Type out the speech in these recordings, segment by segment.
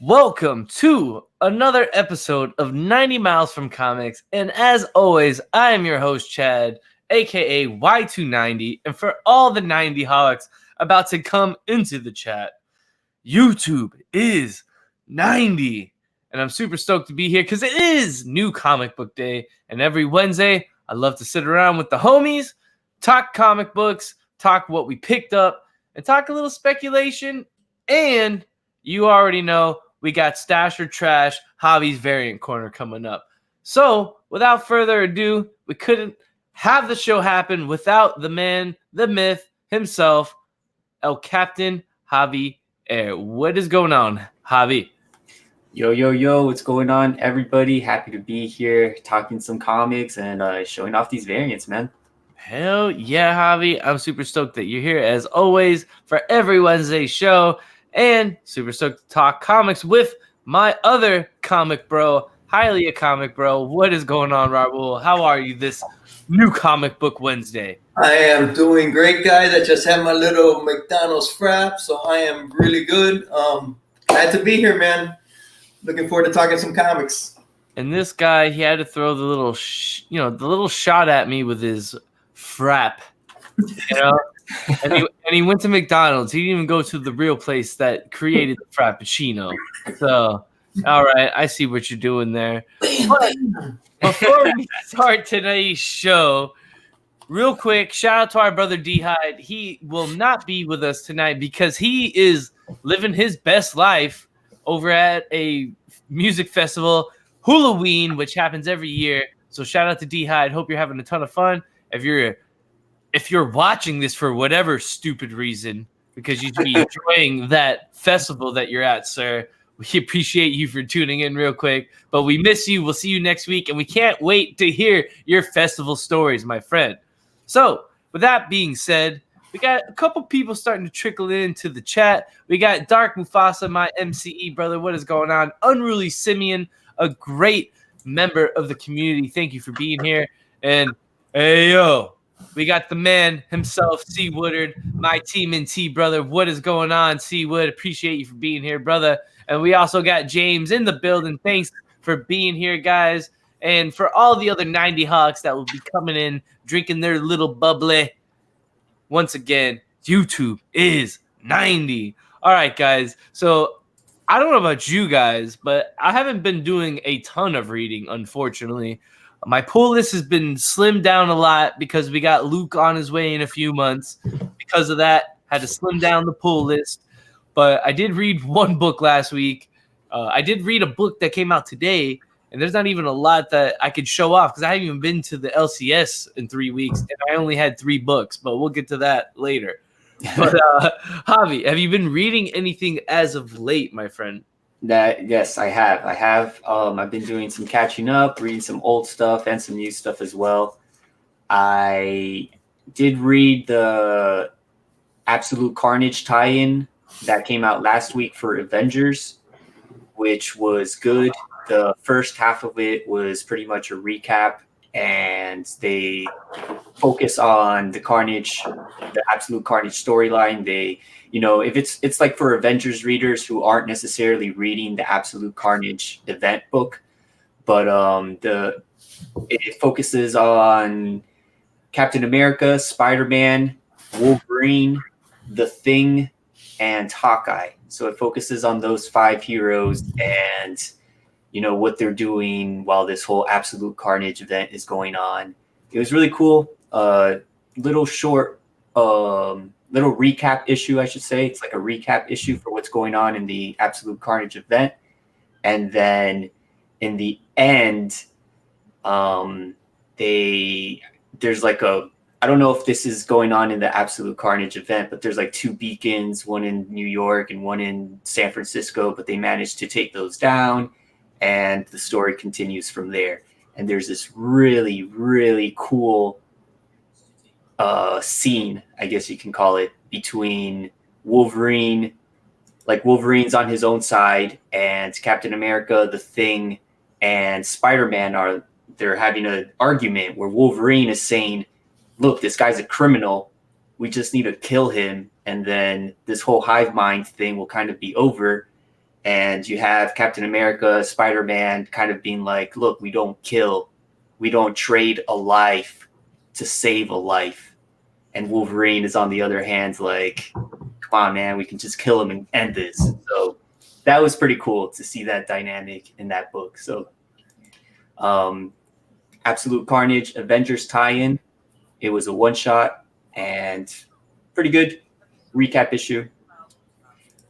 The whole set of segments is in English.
Welcome to another episode of 90 Miles from Comics. And as always, I am your host, Chad, aka Y290. And for all the 90 holics about to come into the chat, YouTube is 90. And I'm super stoked to be here because it is New Comic Book Day. And every Wednesday, I love to sit around with the homies, talk comic books, talk what we picked up, and talk a little speculation. And you already know we got Stash or Trash, Javi's Variant Corner coming up. So, without further ado, we couldn't have the show happen without the man, the myth, himself, El Captain Javi Air. What is going on, Javi? Yo, what's going on, everybody? Happy to be here talking some comics and showing off these variants, man. Hell yeah, Javi. I'm super stoked that you're here, as always, for every Wednesday show. And super stoked to talk comics with my other comic bro, highly a comic bro. What is going on, Raul? How are you this New Comic Book Wednesday? I am doing great, guys. I just had my little McDonald's frap, so I am really good. Glad to be here, man. Looking forward to talking some comics. And this guy, he had to throw the little, the little shot at me with his frap, and he went to McDonald's. He didn't even go to the real place that created the Frappuccino. So, all right, I see what you're doing there. But before we start today's show, real quick, shout out to our brother D-Hyde. He will not be with us tonight because he is living his best life over at a music festival, Halloween, which happens every year. So shout out to D-Hyde. Hope you're having a ton of fun. If you're watching this for whatever stupid reason, because you should be enjoying that festival that you're at, sir, we appreciate you for tuning in real quick. But we miss you. We'll see you next week. And we can't wait to hear your festival stories, my friend. So with that being said, we got a couple people starting to trickle into the chat. We got Dark Mufasa, my MCE brother. What is going on? Unruly Simeon, a great member of the community. Thank you for being here. And hey, yo. We got the man himself, C. Woodard, my Team and T brother. What is going on, C. Wood? Appreciate you for being here, brother. And we also got James in the building. Thanks for being here, guys. And for all the other 90 Hawks that will be coming in, drinking their little bubbly. Once again, YouTube is 90. All right, guys. So I don't know about you guys, but I haven't been doing a ton of reading, unfortunately. My pull list has been slimmed down a lot because we got Luke on his way in a few months. Because of that, had to slim down the pull list. But I did read one book last week. I did read a book that came out today, and there's not even a lot that I could show off because I haven't even been to the LCS in 3 weeks, and I only had 3 books. But we'll get to that later. But Javi, have you been reading anything as of late, my friend? Yes, I have. I've been doing some catching up, reading some old stuff and some new stuff as well. I did read the Absolute Carnage tie-in that came out last week for Avengers, which was good. The first half of it was pretty much a recap, and they focus on the Carnage, the Absolute Carnage storyline. They, if it's like for Avengers readers who aren't necessarily reading the Absolute Carnage event book, but it focuses on Captain America, Spider-Man, Wolverine, The Thing, and Hawkeye. So it focuses on those 5 heroes and what they're doing while this whole Absolute Carnage event is going on. It was really cool. Little short, little recap issue, I should say. It's like a recap issue for what's going on in the Absolute Carnage event. And then in the end, there's like I don't know if this is going on in the Absolute Carnage event, but there's like 2 beacons, one in New York and one in San Francisco, but they managed to take those down, and the story continues from there. And there's this really, really cool scene, I guess you can call it, between Wolverine, like Wolverine's on his own side, and Captain America, The Thing, and Spider-Man they're having an argument where Wolverine is saying, look, this guy's a criminal. We just need to kill him, and then this whole hive mind thing will kind of be over. And you have Captain America, Spider-Man kind of being like, look, we don't kill. We don't trade a life to save a life. And Wolverine is on the other hand like, come on, man, we can just kill him and end this. So that was pretty cool to see that dynamic in that book. So Absolute Carnage, Avengers tie-in. It was a one-shot and pretty good recap issue.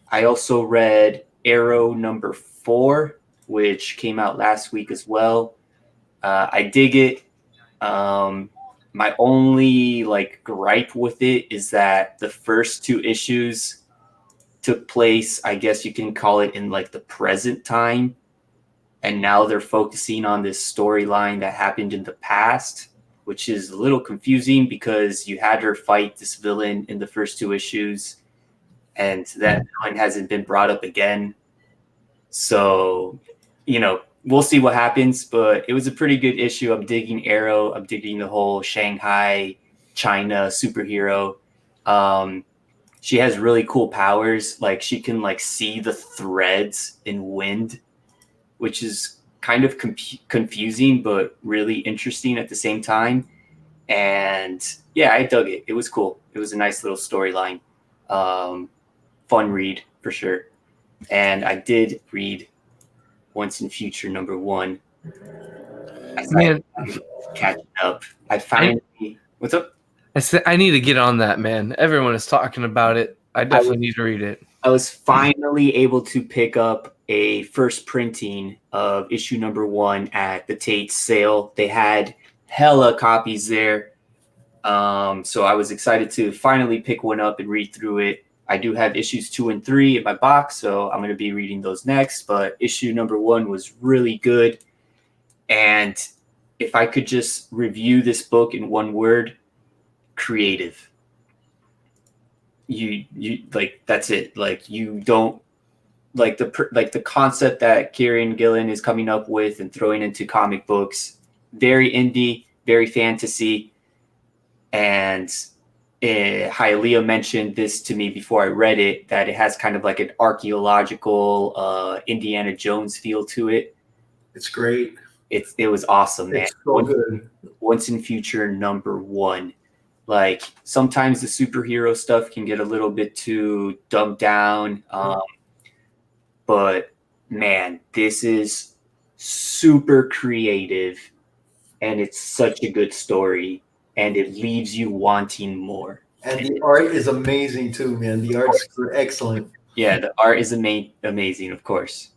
I also read Arrow number 4, which came out last week as well. I dig it. My only gripe with it is that the first 2 issues took place, I guess you can call it, in the present time, and now they're focusing on this storyline that happened in the past, which is a little confusing because you had her fight this villain in the first 2 issues, and that villain hasn't been brought up again. So, we'll see what happens, but it was a pretty good issue. I'm digging Arrow. I'm digging the whole Shanghai, China superhero. She has really cool powers. Like, she can see the threads in wind, which is kind of confusing, but really interesting at the same time. And yeah, I dug it. It was cool. It was a nice little storyline. Fun read for sure. And I did read Once in Future number 1. Man, catching up. What's up? I need to get on that, man. Everyone is talking about it. I definitely need to read it. I was finally able to pick up a first printing of issue number 1 at the Tate sale. They had hella copies there. So I was excited to finally pick one up and read through it. I do have issues 2 and 3 in my box, so I'm going to be reading those next. But issue number 1 was really good. And if I could just review this book in one word, creative. You that's it. You don't the concept that Kieran Gillen is coming up with and throwing into comic books. Very indie, very fantasy. And Hialeah mentioned this to me before I read it, that it has kind of like an archaeological Indiana Jones feel to it. It's great. It was awesome, man. It's so good. Once in Future number 1. Sometimes the superhero stuff can get a little bit too dumbed down. But man, this is super creative and it's such a good story and it leaves you wanting more. And the art is amazing too, man. The art's excellent. Yeah, the art is amazing, of course.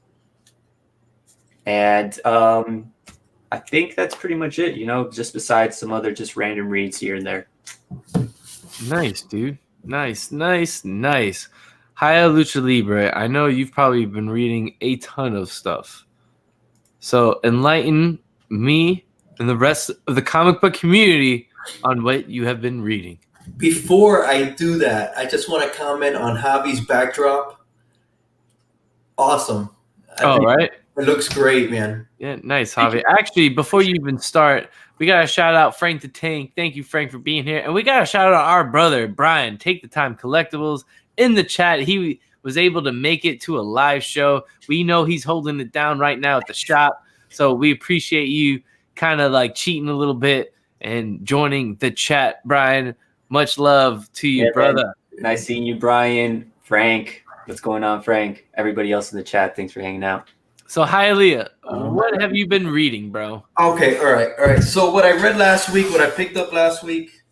And I think that's pretty much it, just besides some other just random reads here and there. Nice, dude. Nice. Hiya Lucha Libre. I know you've probably been reading a ton of stuff. So enlighten me and the rest of the comic book community on what you have been reading. Before I do that, I just want to comment on Javi's backdrop. Awesome. Right. It looks great, man. Yeah, nice, Javi. Actually, before you even start, we got to shout out Frank the Tank. Thank you, Frank, for being here. And we got to shout out our brother, Brian, Take the Time Collectibles, in the chat. He was able to make it to a live show. We know he's holding it down right now at the shop. So we appreciate you kind of cheating a little bit and joining the chat, Brian. Much love to you, brother. Man. Nice seeing you, Brian. Frank. What's going on, Frank? Everybody else in the chat, thanks for hanging out. So, Hialeah, what have you been reading, bro? Okay, all right. So what I read last week, what I picked up last week,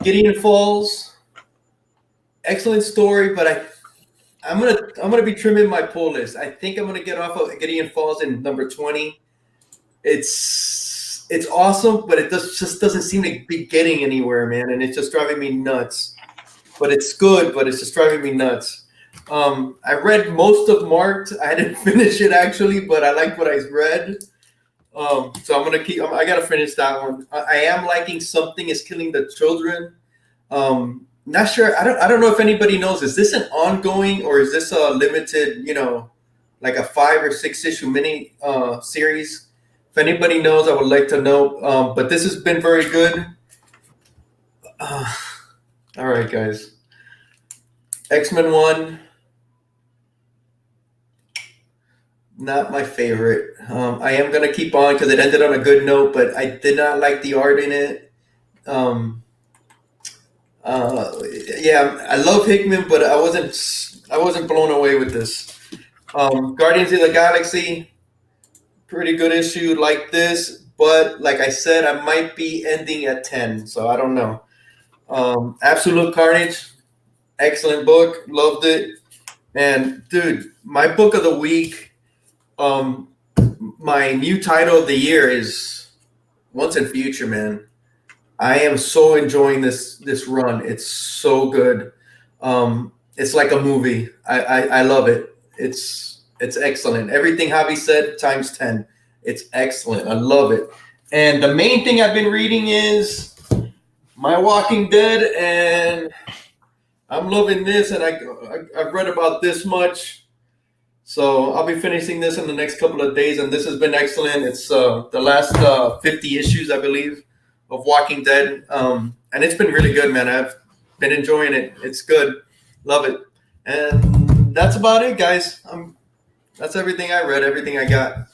Gideon Falls, excellent story, but I'm gonna be trimming my pull list. I think I'm gonna get off of Gideon Falls in number 20. It's awesome, but it just doesn't seem to be getting anywhere, man, and it's just driving me nuts. But it's good, but it's just driving me nuts. I read most of Marked. I didn't finish it actually, but I liked what I read. So I'm gonna I gotta finish that one. I am liking Something Is Killing the Children. Not sure. I don't know if anybody knows. Is this an ongoing or is this a limited? Like a 5 or 6 issue mini series. If anybody knows, I would like to know. But this has been very good. All right, guys. X-Men 1. not my favorite. I am gonna keep on because it ended on a good note, but I did not like the art in it. Um, yeah, I love Hickman, but I wasn't blown away with this. Guardians of the Galaxy, pretty good issue like this, but like I said, I might be ending at 10, so I don't know. Absolute Carnage, excellent book, loved it. And dude, my book of the week, my new title of the year is Once and Future, man. I am so enjoying this run. It's so good. It's like a movie. I love it. It's excellent. Everything Javi said times 10. It's excellent. I love it. And the main thing I've been reading is My Walking Dead, and I'm loving this. And I've read about this much, so I'll be finishing this in the next couple of days. And this has been excellent. It's the last 50 issues, I believe, of Walking Dead, and it's been really good, man. I've been enjoying it. It's good, love it, and that's about it, guys. That's everything I read, everything I got.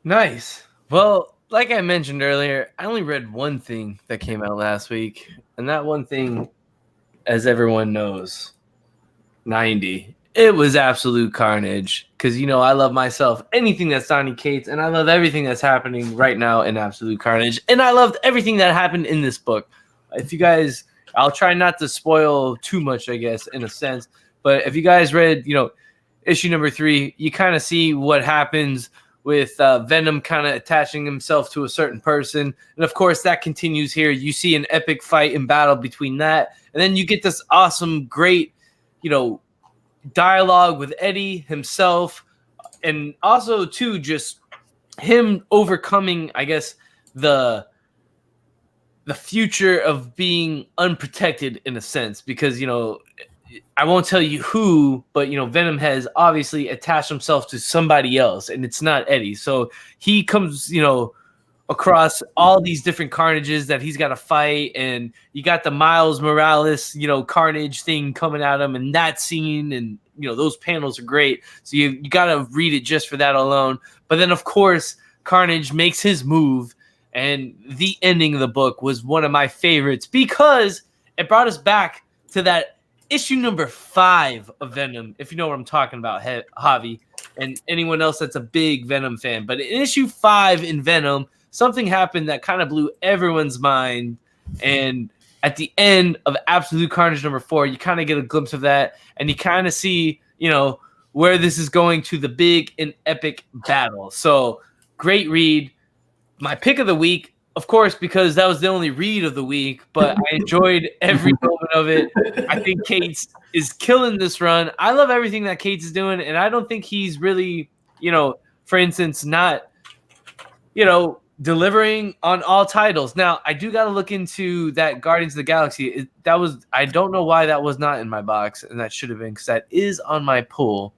Nice. Well, like I mentioned earlier, I only read one thing that came out last week, and that one thing, as everyone knows, 90. It was absolute carnage because, I love myself, anything that's Donny Cates, and I love everything that's happening right now in Absolute Carnage, and I loved everything that happened in this book. If you guys, I'll try not to spoil too much, I guess, in a sense, but if you guys read, issue number 3, you kind of see what happens with Venom kind of attaching himself to a certain person, and of course that continues here. You see an epic fight and battle between that, and then you get this awesome, great, dialogue with Eddie himself, and also too just him overcoming, I guess, the future of being unprotected in a sense, because I won't tell you who, but Venom has obviously attached himself to somebody else, and it's not Eddie. So he comes across all these different carnages that he's got to fight, and you got the Miles Morales, carnage thing coming at him, and that scene, and those panels are great. So you got to read it just for that alone. But then of course Carnage makes his move, and the ending of the book was one of my favorites because it brought us back to that issue number 5 of Venom, if you know what I'm talking about, Javi, and anyone else that's a big Venom fan. But in issue 5 in Venom, something happened that kind of blew everyone's mind, and at the end of Absolute Carnage number 4, you kind of get a glimpse of that, and you kind of see, where this is going to the big and epic battle. So, great read. My pick of the week, of course, because that was the only read of the week, but I enjoyed every moment of it. I think Cates is killing this run. I love everything that Cates is doing, and I don't think he's really, for instance, not, delivering on all titles. Now, I do got to look into that Guardians of the Galaxy. I don't know why that was not in my box, and that should have been, because that is on my pull.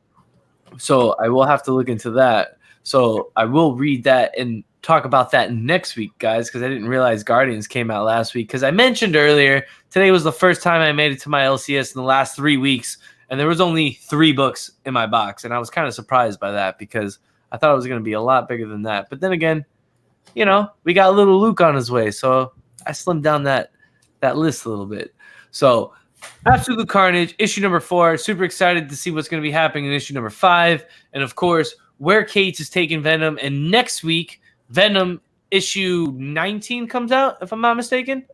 So I will have to look into that. So I will read that and talk about that next week, guys, because I didn't realize Guardians came out last week. Because I mentioned earlier, today was the first time I made it to my LCS in the last 3 weeks, and there was only 3 books in my box, and I was kind of surprised by that because I thought it was going to be a lot bigger than that. But then again, we got a little Luke on his way, so I slimmed down that list a little bit. So, Absolute Carnage, issue number 4. Super excited to see what's going to be happening in issue number 5. And, of course, where Cates is taking Venom. And next week, Venom issue 19 comes out, if I'm not mistaken.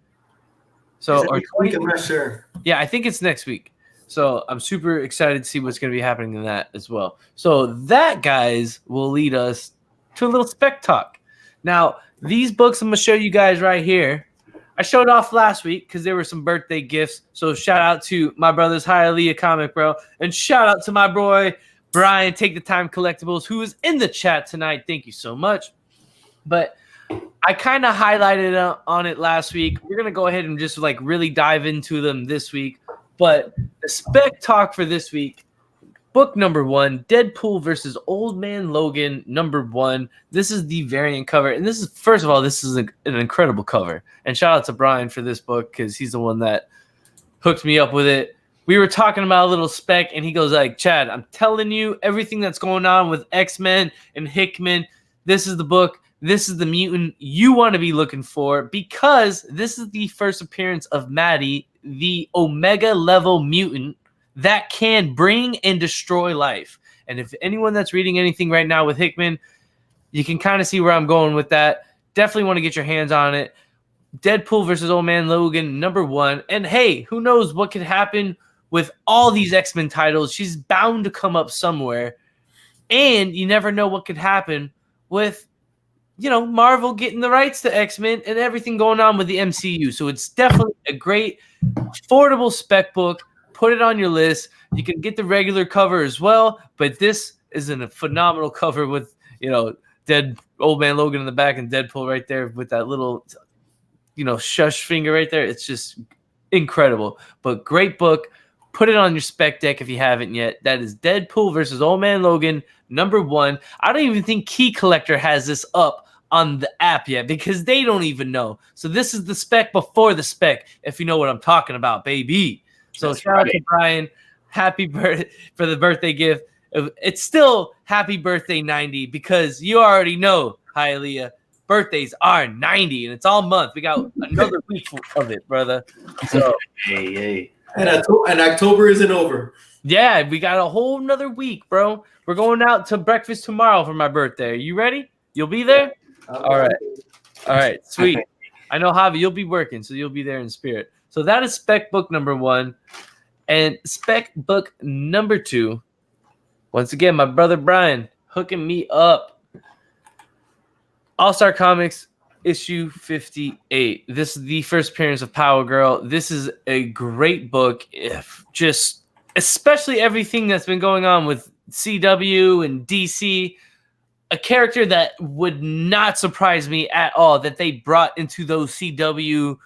So, or 20? I'm not sure. Yeah, I think it's next week. So, I'm super excited to see what's going to be happening in that as well. So, that, guys, will lead us to a little spec talk. Now, these books I'm going to show you guys right here, I showed off last week because there were some birthday gifts. So shout out to my brother's Hialeah Comic Bro. And shout out to my boy, Brian, Take the Time Collectibles, who is in the chat tonight. Thank you so much. But I kind of highlighted on it last week. We're going to go ahead and just really dive into them this week. But the spec talk for this week, book number 1, Deadpool versus Old Man Logan, number 1. This is the variant cover. And this is, first of all, this is an incredible cover. And shout out to Brian for this book because he's the one that hooked me up with it. we were talking about a little Spec, and he goes like, Chad, I'm telling you everything that's going on with X-Men and Hickman. This is the book. This is the mutant you want to be looking for, because this is the first appearance of Maddie, the Omega level mutant that can bring and destroy life. And if anyone that's reading anything right now with Hickman, you can kind of see where I'm going with that. Definitely want to get your hands on it. Deadpool versus Old Man Logan, #1. And hey, who knows what could happen with all these X-Men titles? She's bound to come up somewhere. And you never know what could happen with, Marvel getting the rights to X-Men and everything going on with the MCU. So it's definitely a great, affordable Spec book. Put it on your list. You can get the regular cover as well, but this is a phenomenal cover with, dead Old Man Logan in the back and Deadpool right there with that little, shush finger right there. It's just incredible. But great book. Put it on your Spec deck if you haven't yet. That is Deadpool versus Old Man Logan, #1. I don't even think Key Collector has this up on the app yet because they don't even know. So this is the Spec before the Spec, if you know what I'm talking about, baby. So shout out to Brian. Happy birthday for the birthday gift. It's still happy birthday 90 because you already know, Hialeah, birthdays are 90 and it's all month. We got another week of it, brother. So Hey. And October isn't over. Yeah, we got a whole nother week, bro. We're going out to breakfast tomorrow for my birthday. Are you ready? You'll be there? All right, sweet. I know, Javi, you'll be working, so you'll be there in spirit. So that is Spec book #1. And Spec book #2. Once again, my brother Brian hooking me up. All-Star Comics issue 58. This is the first appearance of Power Girl. This is a great book. Especially everything that's been going on with CW and DC. A character that would not surprise me at all that they brought into those CW,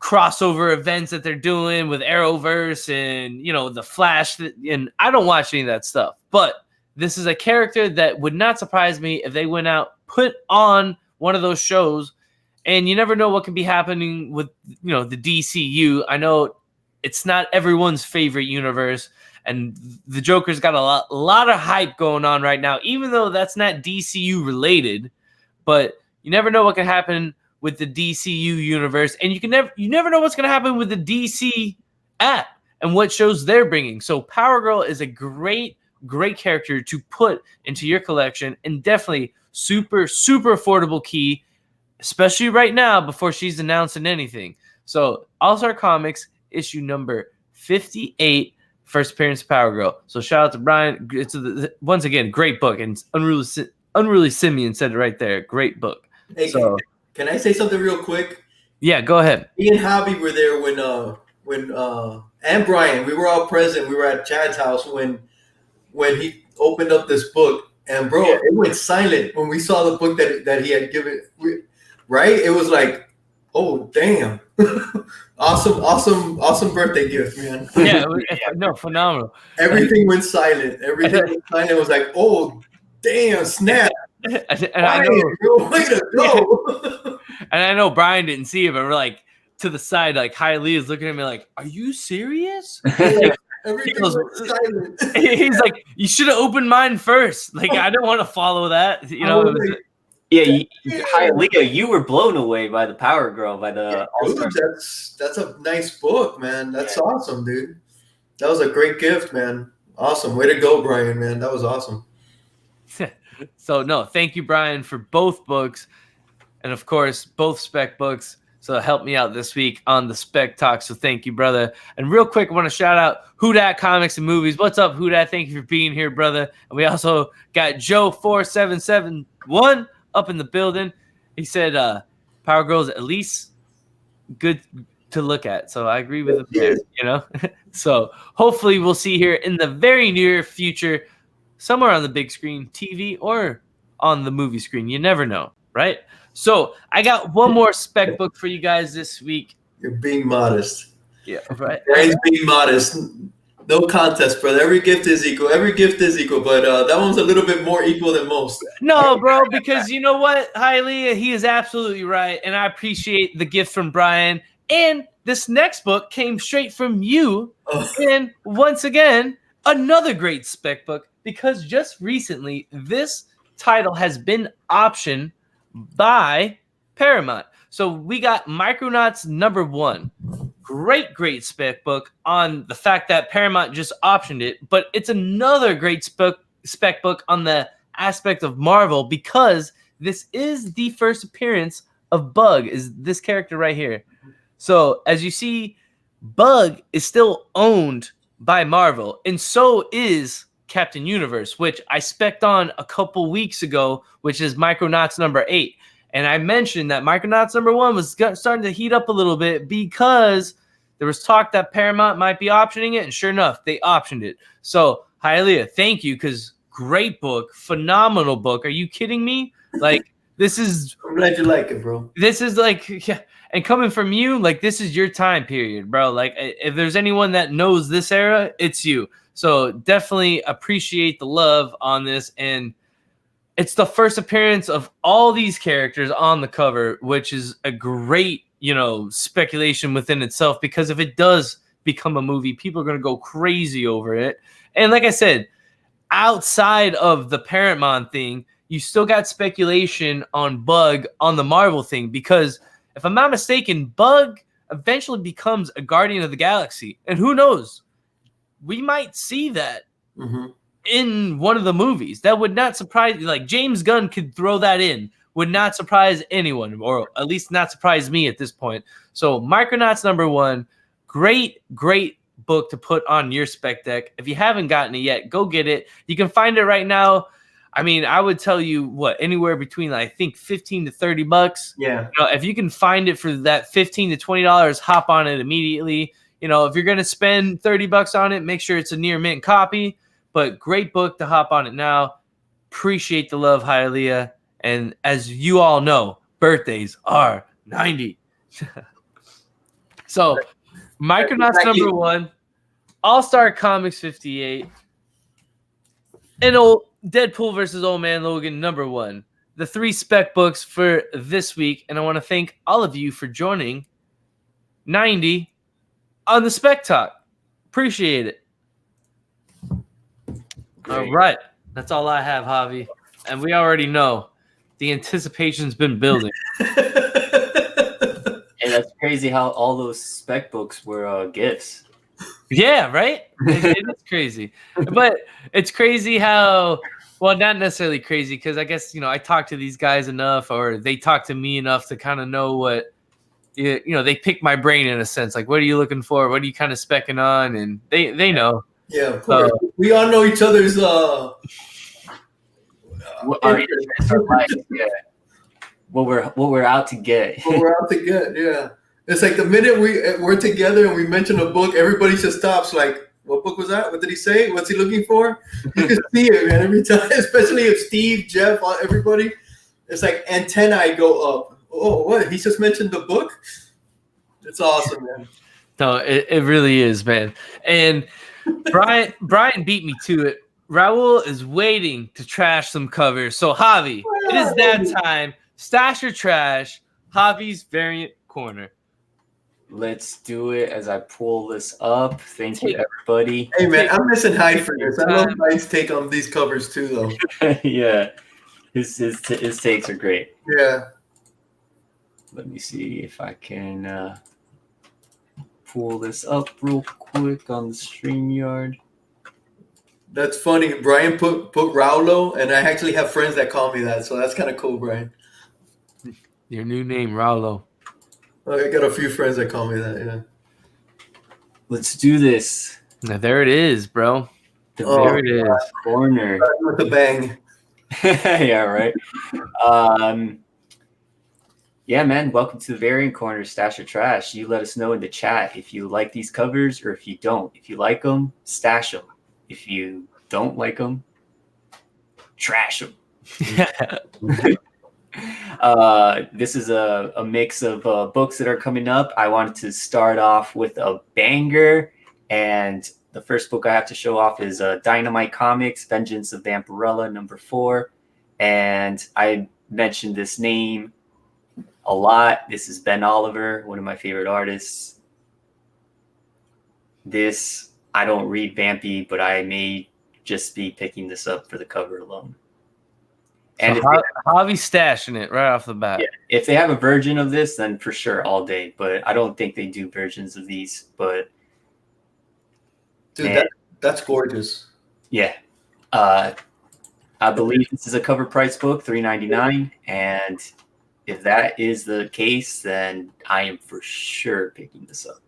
crossover events that they're doing with Arrowverse and, the Flash. And I don't watch any of that stuff. But this is a character that would not surprise me if they went out, put on one of those shows, and you never know what can be happening with, the DCU. I know it's not everyone's favorite universe, and the Joker's got a lot of hype going on right now, even though that's not DCU related. But you never know what can happen with the DCU universe, and you never know what's going to happen with the DC app and what shows they're bringing. So Power Girl is a great character to put into your collection, and definitely super, super affordable key, especially right now before she's announcing anything. So All-Star Comics issue number 58, first appearance of Power Girl. So shout out to Brian. It's once again, great book. And Unruly Simeon said it right there. Great book. Hey, so, can I say something real quick? Yeah, go ahead. Me and Javi were there when and Brian, we were all present. We were at Chad's house when he opened up this book. And bro, it went silent when we saw the book that he had given. Right? It was like, oh damn, awesome birthday gift, man. Yeah, phenomenal. Everything went silent. Everything went silent. It was like, oh damn, snap. And I know, bro, way to go. And I know Brian didn't see it, but we're like to the side, like Hialeah is looking at me like, "Are you serious?" Everything was silent. He's like, you should have opened mine first. Like, I don't want to follow that. Hialeah, you were blown away by the Power Girl, by the All-Star. That's a nice book, man. That's awesome, dude. That was a great gift, man. Awesome. Way to go, Brian, man. That was awesome. So, no, thank you, Brian, for both books. And, of course, both Spec books. So help me out this week on the Spec Talk. So thank you, brother. And real quick, I want to shout out Who Dat Comics and Movies. What's up, Who Dat? Thank you for being here, brother. And we also got Joe4771 up in the building. He said Power Girl's at least good to look at. So I agree with him there, So hopefully we'll see here in the very near future, somewhere on the big screen, TV, or on the movie screen. You never know, right? So I got one more Spec book for you guys this week. You're being modest. Yeah, right. Brian's being modest. No contest, brother. Every gift is equal. But that one's a little bit more equal than most. No, bro, because you know what, Hialeah, he is absolutely right, and I appreciate the gift from Brian. And this next book came straight from you. Oh. And once again, another great spec book, because just recently this title has been optioned by Paramount. So we got Micronauts #1. Great spec book on the fact that Paramount just optioned it, but it's another great spec book on the aspect of Marvel, because this is the first appearance of Bug, is this character right here. So as you see, Bug is still owned by Marvel, and so is Captain Universe, which I spec'd on a couple weeks ago, which is Micronauts #8. And I mentioned that Micronauts #1 was starting to heat up a little bit because there was talk that Paramount might be optioning it, and sure enough, they optioned it. So, Hialeah, thank you, because great book, phenomenal book. Are you kidding me? Like, this is... I'm glad you like it, bro. This is like... Yeah, and coming from you, like, this is your time period, bro. Like, if there's anyone that knows this era, it's you. So, definitely appreciate the love on this, and it's the first appearance of all these characters on the cover, which is a great, speculation within itself, because if it does become a movie, people are going to go crazy over it. And like I said, outside of the Paramount thing, you still got speculation on Bug on the Marvel thing, because if I'm not mistaken, Bug eventually becomes a Guardian of the Galaxy. And who knows? We might see that. Mm-hmm. In one of the movies. That would not surprise you. Like, James Gunn could throw that in. Would not surprise anyone, or at least not surprise me at this point. So Micronauts #1, great book to put on your spec deck. If you haven't gotten it yet, go get it. You can find it right now. I mean, I would tell you anywhere between, I think, $15 to $30. Yeah. If you can find it for that $15 to $20, hop on it immediately. If you're gonna spend $30 on it, make sure it's a near mint copy. But great book to hop on it now. Appreciate the love, Hialeah. And as you all know, birthdays are 90. So, Micronauts #1, All-Star Comics 58, and Deadpool versus Old Man Logan #1. The 3 spec books for this week. And I want to thank all of you for joining 90 on the Spec Talk. Appreciate it. Great. All right. That's all I have, Javi. And we already know the anticipation's been building. And that's crazy how all those spec books were gifts. Yeah, right? It is crazy. But it's crazy how, well, not necessarily crazy, because I guess, I talk to these guys enough, or they talk to me enough to kind of know what, they pick my brain in a sense. Like, what are you looking for? What are you kind of specking on? And they know. Yeah, of course. We all know each other's our interests are like, yeah. What we're out to get. What we're out to get, yeah. It's like the minute we're together and we mention a book, everybody just stops. Like, what book was that? What did he say? What's he looking for? You can see it, man, every time. Especially if Steve, Jeff, everybody, it's like antennae go up. Oh, what? He just mentioned the book? It's awesome, man. No, it really is, man. And Brian beat me to it. Raul is waiting to trash some covers. So, Javi, it is that time. Stash or trash, Javi's variant corner. Let's do it as I pull this up. Thank you, everybody. Hey, man, I'm missing Hyde for this. I love Hyde's take on these covers, too, though. Yeah. His takes are great. Yeah. Let me see if I can pull this up real quick on the StreamYard. That's funny. Brian put Raulo, and I actually have friends that call me that, so that's kind of cool, Brian. Your new name, Raulo. I got a few friends that call me that, yeah. Let's do this. Now, there it is, bro. There it is. Corner. With a bang. Yeah, right. Yeah, man. Welcome to the Variant Corner, Stash or Trash. You let us know in the chat if you like these covers or if you don't. If you like them, stash them. If you don't like them, trash them. This is a mix of books that are coming up. I wanted to start off with a banger, and the first book I have to show off is Dynamite Comics, Vengeance of Vampirella, #4. And I mentioned this name a lot. This is Ben Oliver, one of my favorite artists. This, I don't read Vampy, but I may just be picking this up for the cover alone. And so Javi's stashing it right off the bat. Yeah, if they have a version of this, then for sure all day. But I don't think they do versions of these. But dude, that's gorgeous. Yeah, I believe this is a cover price book, $3.99, and if that is the case, then I am for sure picking this up.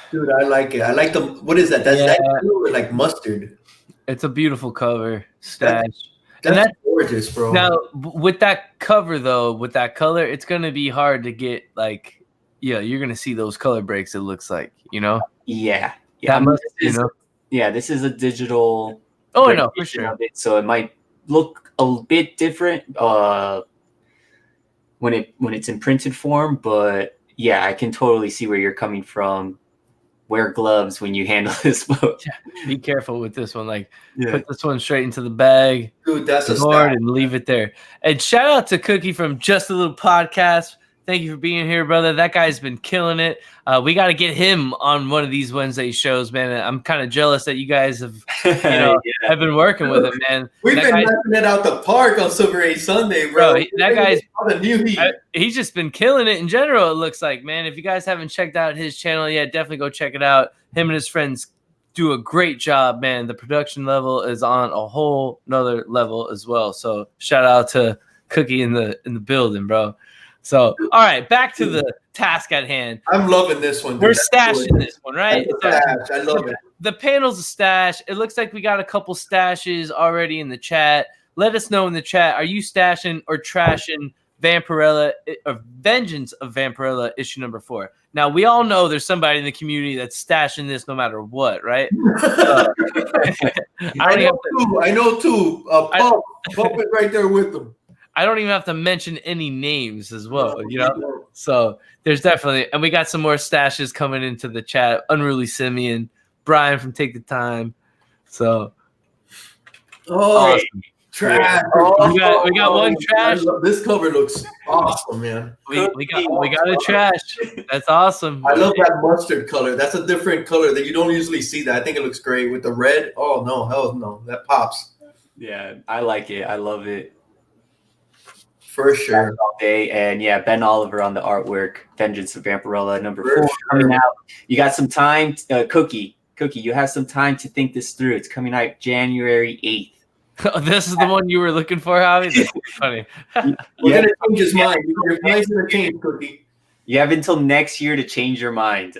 Dude, I like it. I like the what is that? That's that color, like mustard. It's a beautiful cover stash. That's gorgeous, bro. Now, with that cover though, with that color, it's gonna be hard to get like, you're gonna see those color breaks. It looks like, Yeah. This is a digital. Oh, I know for sure. So it might look a bit different when it's in printed form, but yeah, I can totally see where you're coming from. Wear gloves when you handle this book. Yeah, be careful with this one. Put this one straight into the bag. Dude, that's a board and leave it there. And shout out to Cookie from Just a Little Podcast. Thank you for being here, brother. That guy's been killing it. We got to get him on one of these Wednesday shows, man. I'm kind of jealous that you guys have, have been working with him, man. We've been knocking it out the park on Silver Age Sunday, bro. That guy's he's just been killing it in general. It looks like, man. If you guys haven't checked out his channel yet, definitely go check it out. Him and his friends do a great job, man. The production level is on a whole nother level as well. So shout out to Cookie in the building, bro. So, all right, back to the task at hand. I'm loving this one. Dude. We're stashing this one, right? I love it. The panel's a stash. It looks like we got a couple stashes already in the chat. Let us know in the chat. Are you stashing or trashing Vampirella or Vengeance of Vampirella issue number 4? Now, we all know there's somebody in the community that's stashing this no matter what, right? I know two. Pump it right there with them. I don't even have to mention any names as well, So there's definitely, and we got some more stashes coming into the chat. Unruly Simeon, Brian from Take the Time. So, awesome. Trash. We got one trash. This cover looks awesome, man. We got a trash. That's awesome. I love that mustard color. That's a different color that you don't usually see. That I think it looks great with the red. Oh no, hell no, that pops. Yeah, I like it. I love it. For sure. All day. And yeah, Ben Oliver on the artwork. Vengeance of Vampirella number 4 coming out. You got some time. Cookie, you have some time to think this through. It's coming out January 8th. This is the one you were looking for, Javi? That's funny. We're going to change his mind. Your mind's going to change, Cookie. You have until next year to change your mind.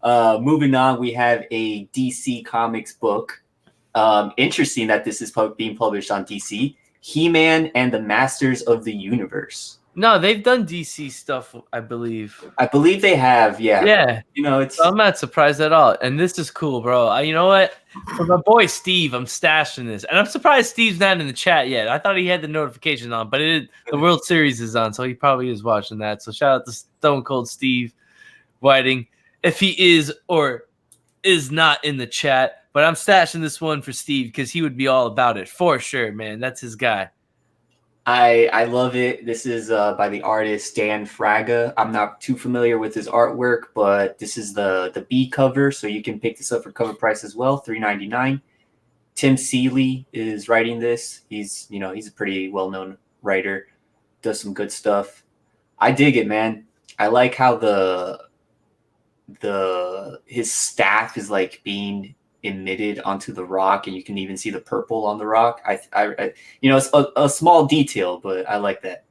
Moving on, we have a DC Comics book. Interesting that this is being published on DC. He-Man and the Masters of the Universe. No, they've done DC stuff, I believe. I believe they have, yeah. Yeah. I'm not surprised at all. And this is cool, bro. You know what? For my boy Steve, I'm stashing this. And I'm surprised Steve's not in the chat yet. I thought he had the notification on, but the World Series is on, so he probably is watching that. So shout out to Stone Cold Steve Whiting, if he is or is not in the chat. But I'm stashing this one for Steve because he would be all about it for sure, man. That's his guy. I love it. This is by the artist Dan Fraga. I'm not too familiar with his artwork, but this is the B cover, so you can pick this up for cover price as well, $3.99. Tim Seeley is writing this. He's a pretty well-known writer. Does some good stuff. I dig it, man. I like how his staff is like being emitted onto the rock, and you can even see the purple on the rock. It's a small detail, but I like that.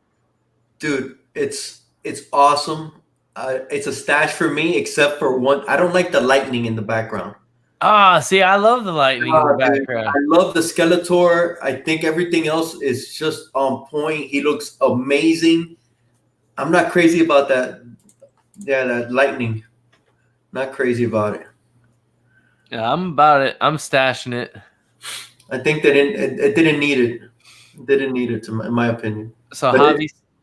Dude, it's awesome. It's a stash for me, except for one. I don't like the lightning in the background. See, I love the lightning in the background. I love the Skeletor. I think everything else is just on point. He looks amazing. I'm not crazy about that. Yeah, that lightning. Not crazy about it. Yeah, I'm about it. I'm stashing it. I think that it didn't need it. It didn't need it, in my opinion. So,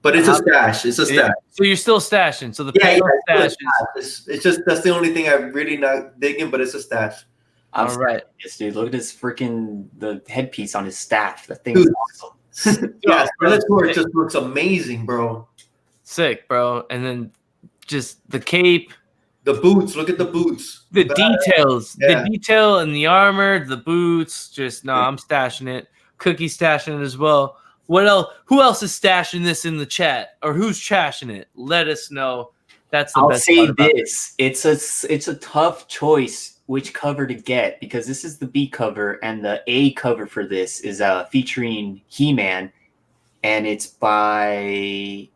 but it's a stash. It's a stash. So you're still stashing. So the stash it's just that's the only thing I'm really not digging, but it's a stash. All right, yes, dude. Look at this freaking the headpiece on his staff. That thing is awesome. Yeah, Skeletor just looks amazing, bro. Sick, bro. And then just the cape, The boots. Look at the boots. the details, Yeah. the detail in the armor, the boots. Just no, I'm stashing it. Cookie stashing it as well. What else? Who else is stashing this in the chat, or who's trashing it? Let us know. That's the I'll best say part about this: it's a tough choice which cover to get, because this is the B cover, and the A cover for this is featuring He-Man, and it's by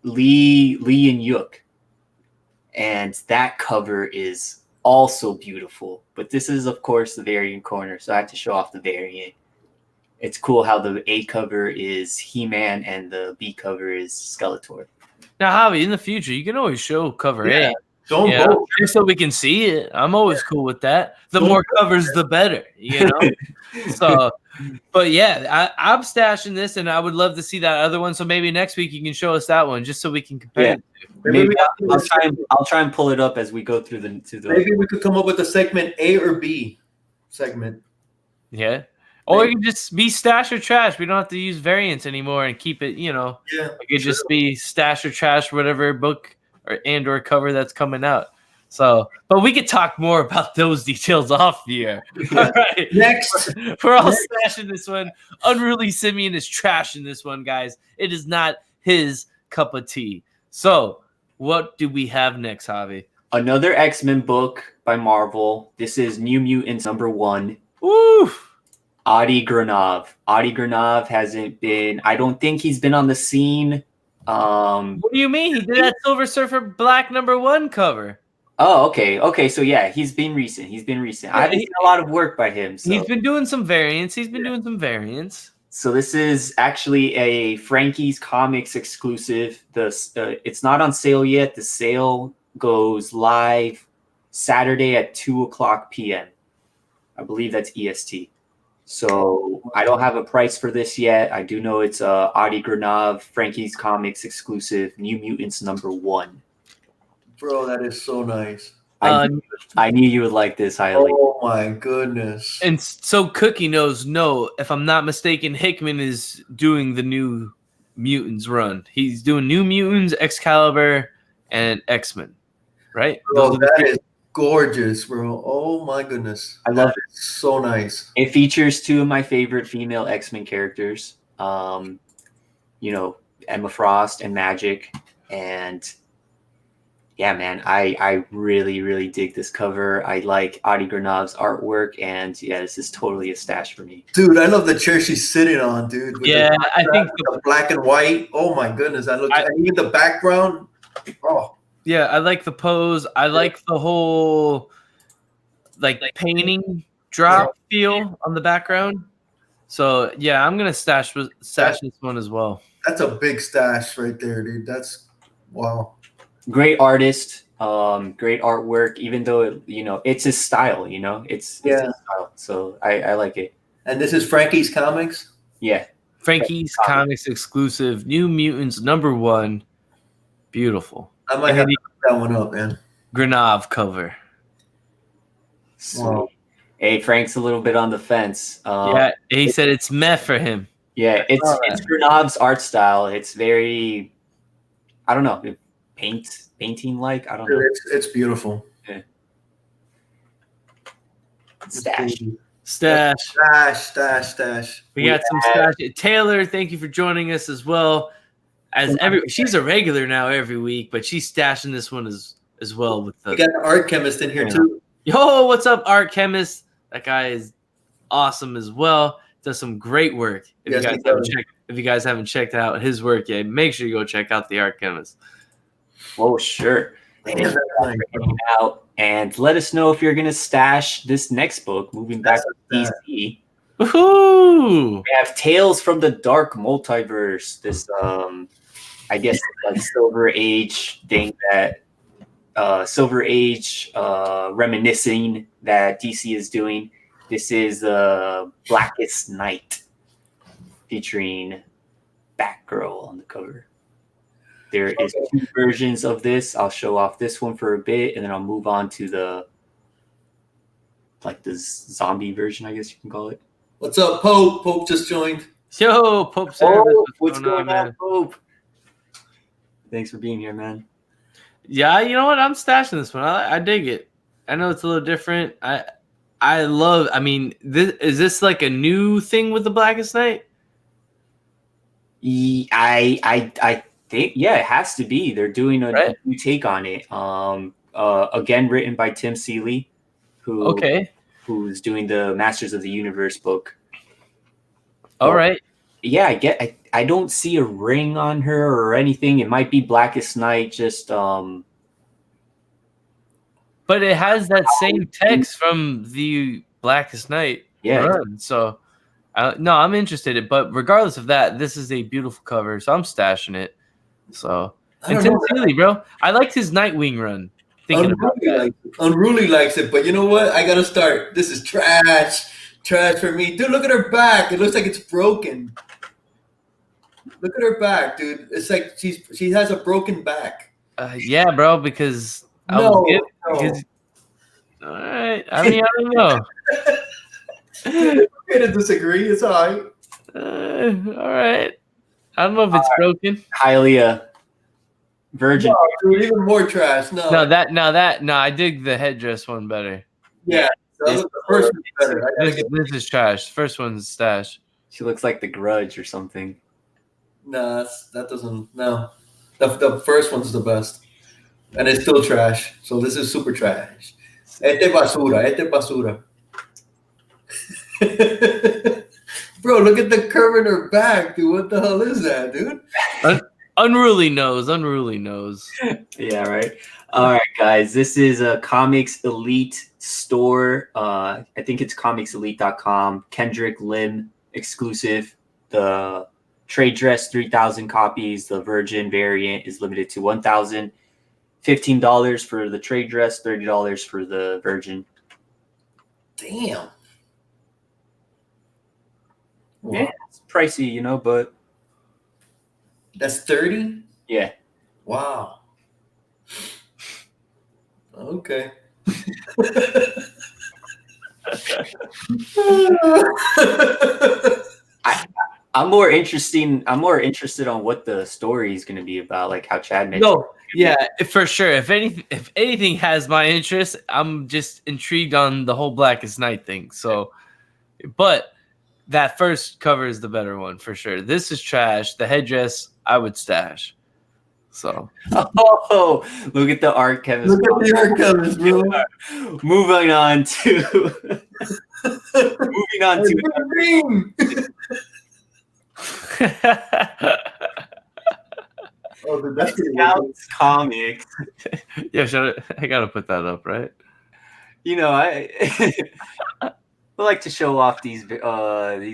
Lee and Yuk, and that cover is also beautiful. But this is, of course, the variant corner, so I had to show off the variant. It's cool how the A cover is He-Man and the B cover is Skeletor. Now, Javi, in the future, you can always show cover A. Don't Yeah, vote. just so we can see it. I'm always cool with that. The more covers, the better, you know? So, but yeah, I'm stashing this, and I would love to see that other one. So maybe next week you can show us that one, just so we can compare. Yeah. It Maybe I'll try and pull it up as we go through the. Maybe we could come up with a segment A or B segment. Yeah. Or it can just be stash or trash. We don't have to use variants anymore and keep it, Yeah. it could just be stash or trash, whatever book or cover that's coming out. So, but we could talk more about those details off the air. All right. Next. We're all stashing this one. Unruly Simeon is trashing this one, guys. It is not his cup of tea. So, what do we have next, Javi? Another X-Men book by Marvel. This is New Mutants #1. Woo! Adi Granov. Adi Granov hasn't been. I don't think he's been on the scene. What do you mean? He did that Silver Surfer Black #1 cover. Oh, okay. So yeah, he's been recent. I haven't seen a lot of work by him. So. He's been doing some variants. So this is actually a Frankie's Comics exclusive. It's not on sale yet. The sale goes live Saturday at 2:00 p.m. I believe that's EST. So I don't have a price for this yet. I do know it's Adi Granov, Frankie's Comics exclusive, New Mutants #1. Bro, that is so nice. I knew you would like this highly. Oh my goodness. And so Cookie knows, if I'm not mistaken, Hickman is doing the New Mutants run. He's doing New Mutants, Excalibur, and X-Men, right? Bro, that is gorgeous, bro. Oh my goodness. I love it. So nice. It features two of my favorite female X-Men characters. Emma Frost and Magic. And yeah, man, I really, really dig this cover. I like Adi Granov's artwork, and yeah, this is totally a stash for me. Dude, I love the chair she's sitting on, dude. I think the black and white. Oh my goodness, and even the background. Oh. Yeah, I like the pose. I like the whole painting drop feel on the background. So yeah, I'm gonna stash this one as well. That's a big stash right there, dude. That's wow. Great artist, great artwork. Even though it's his style, it's his style. So I like it. And this is Frankie's Comics. Yeah, Frankie's Comics exclusive, New Mutants #1. Beautiful. I might have to put that one up, man. Granov cover. Wow. Hey, Frank's a little bit on the fence. Yeah, he said it's meh for him. Yeah, it's Granov's art style. It's very, I don't know, painting like. I don't know. It's beautiful. Yeah. Stash. We got some stash. Taylor, thank you for joining us as well. She's a regular now every week, but she's stashing this one as well. We got the art chemist in here too. Yo, what's up, art chemist? That guy is awesome as well. Does some great work. If you guys haven't checked out his work yet, make sure you go check out the art chemist. Oh, sure. Out and let us know if you're gonna stash this next book. Moving back to DC. Woohoo! We have Tales from the Dark Multiverse. This I guess Silver Age thing that Silver Age reminiscing that DC is doing. This is Blackest Night featuring Batgirl on the cover. There is two versions of this. I'll show off this one for a bit, and then I'll move on to the zombie version, I guess you can call it. What's up, Pope? Pope just joined. Yo, Pope Service. Oh, what's going on, man? Pope? Thanks for being here, man. Yeah, you know what? I'm stashing this one. I dig it. I know it's a little different. I love. I mean, is this like a new thing with the Blackest Night? I think it has to be. They're doing a new take on it. Again, written by Tim Seeley, who's doing the Masters of the Universe book. All right. Yeah, I don't see a ring on her or anything. It might be Blackest Night, just But it has that same text from the Blackest Night run. So no, I'm interested. But regardless of that, this is a beautiful cover, so I'm stashing it. So and Tim Seeley, bro, I liked his Nightwing run. Unruly likes it, but you know what? I gotta start. This is trash for me, dude. Look at her back. It looks like it's broken. Look at her back, dude. It's like she has a broken back. Yeah, bro. Because all right. I mean, I don't know. Okay to disagree. It's all right. All right. I don't know if it's broken. Hylia, Virgin. No, dude, even more trash. No, I dig the headdress one better. Yeah, the first one's better. This is trash. First one's stash. She looks like the Grudge or something. No, that doesn't. No, the first one's the best, and it's still trash. So this is super trash. Este basura. Bro, look at the curve in her back, dude. What the hell is that, dude? Unruly nose. Yeah, right. All right, guys. This is a Comics Elite store. I think it's comicselite.com. Kendrick Lim exclusive. The trade dress, 3,000 copies. The Virgin variant is limited to 1,000. $15 for the trade dress, $30 for the Virgin. Damn. Wow. Yeah, it's pricey, but that's 30? Yeah. Wow. Okay. I'm more interested on what the story is going to be about, like how Chad mentioned. No, yeah, for sure. If anything has my interest, I'm just intrigued on the whole Blackest Night thing. So, but that first cover is the better one for sure. This is trash. The headdress I would stash. So, look at the art, Kevin. Look at the art covers, bro. Moving on to that's Scouts Comics. Yeah, I gotta put that up, right? I like to show off these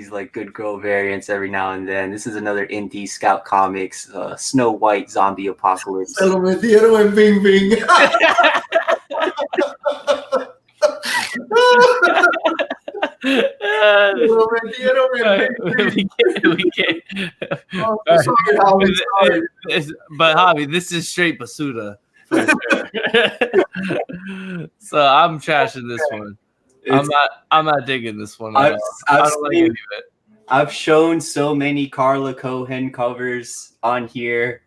like good girl variants every now and then. This is another indie Scout Comics Snow White zombie apocalypse. Bing bing. We can't. But Javi, this is straight basura. For sure. So I'm trashing this one. I'm not digging this one. I've shown so many Carla Cohen covers on here,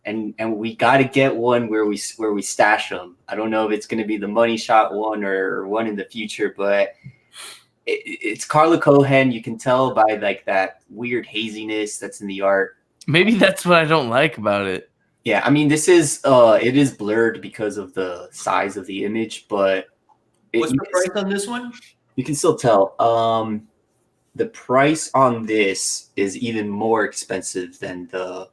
and we got to get one where we stash them. I don't know if it's going to be the Money Shot one or one in the future, but it's Carla Cohen. You can tell by like that weird haziness that's in the art. Maybe that's what I don't like about it. Yeah, I mean, this is it is blurred because of the size of the image, but what's the price on this one? You can still tell. The price on this is even more expensive than the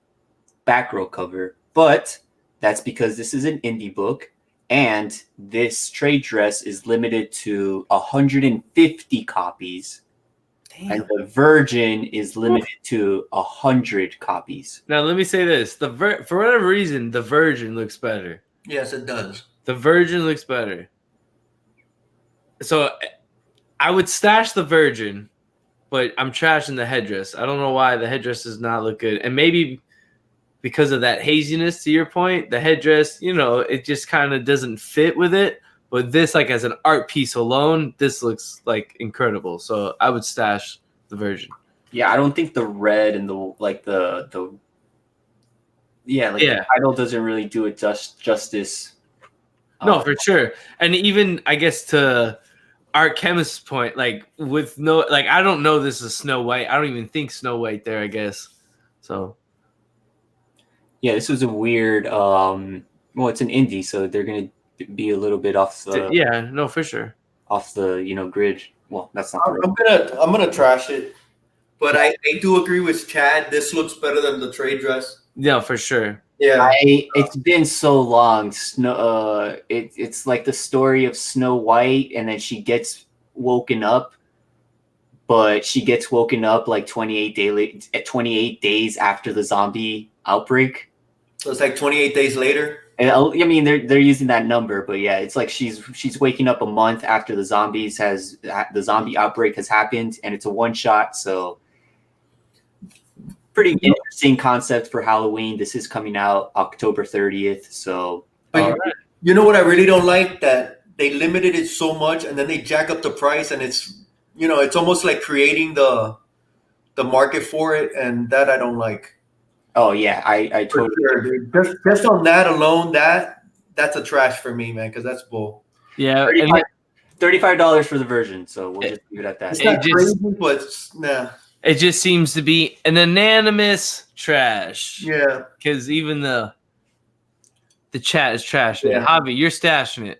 back row cover, but that's because this is an indie book, and this trade dress is limited to 150 copies. Damn. And the Virgin is limited to 100 copies. Now, let me say this: for whatever reason, the Virgin looks better. Yes, it does. The Virgin looks better. So, I would stash the Virgin, but I'm trashing the headdress. I don't know why the headdress does not look good, and maybe because of that haziness. To your point, the headdress, it just kind of doesn't fit with it. But this, like as an art piece alone, this looks like incredible. So I would stash the Virgin. Yeah, I don't think the red and the the the title doesn't really do it justice. No, for sure. And even I guess to Art Chemist's point, like with no, like I don't know this is Snow White. I don't even think Snow White there. I guess so. Yeah, this was a weird. Well, it's an indie, so they're gonna be a little bit off the. Yeah, no, for sure. Off the grid. Well, that's not. I'm gonna trash it, but I do agree with Chad. This looks better than the trade dress. Yeah, for sure. Yeah, it's been so long. It's like the story of Snow White, and then she gets woken up, but she gets woken up like 28 days after the zombie outbreak. So it's like 28 days later. And, I mean, they're using that number, but yeah, it's like she's waking up a month after the zombie outbreak has happened, and it's a one shot. So pretty interesting concept for Halloween. This is coming out October 30th. So, you know what I really don't like? That they limited it so much, and then they jack up the price, and it's almost like creating the market for it, and that I don't like. Oh yeah, I totally agree. Just on that alone, that's a trash for me, man, because that's bull. Yeah, $35 for the version, so we'll just leave it at that. It's not crazy, but nah. It just seems to be an unanimous trash. Yeah. Because even the chat is trashing it. Javi, you're stashing it.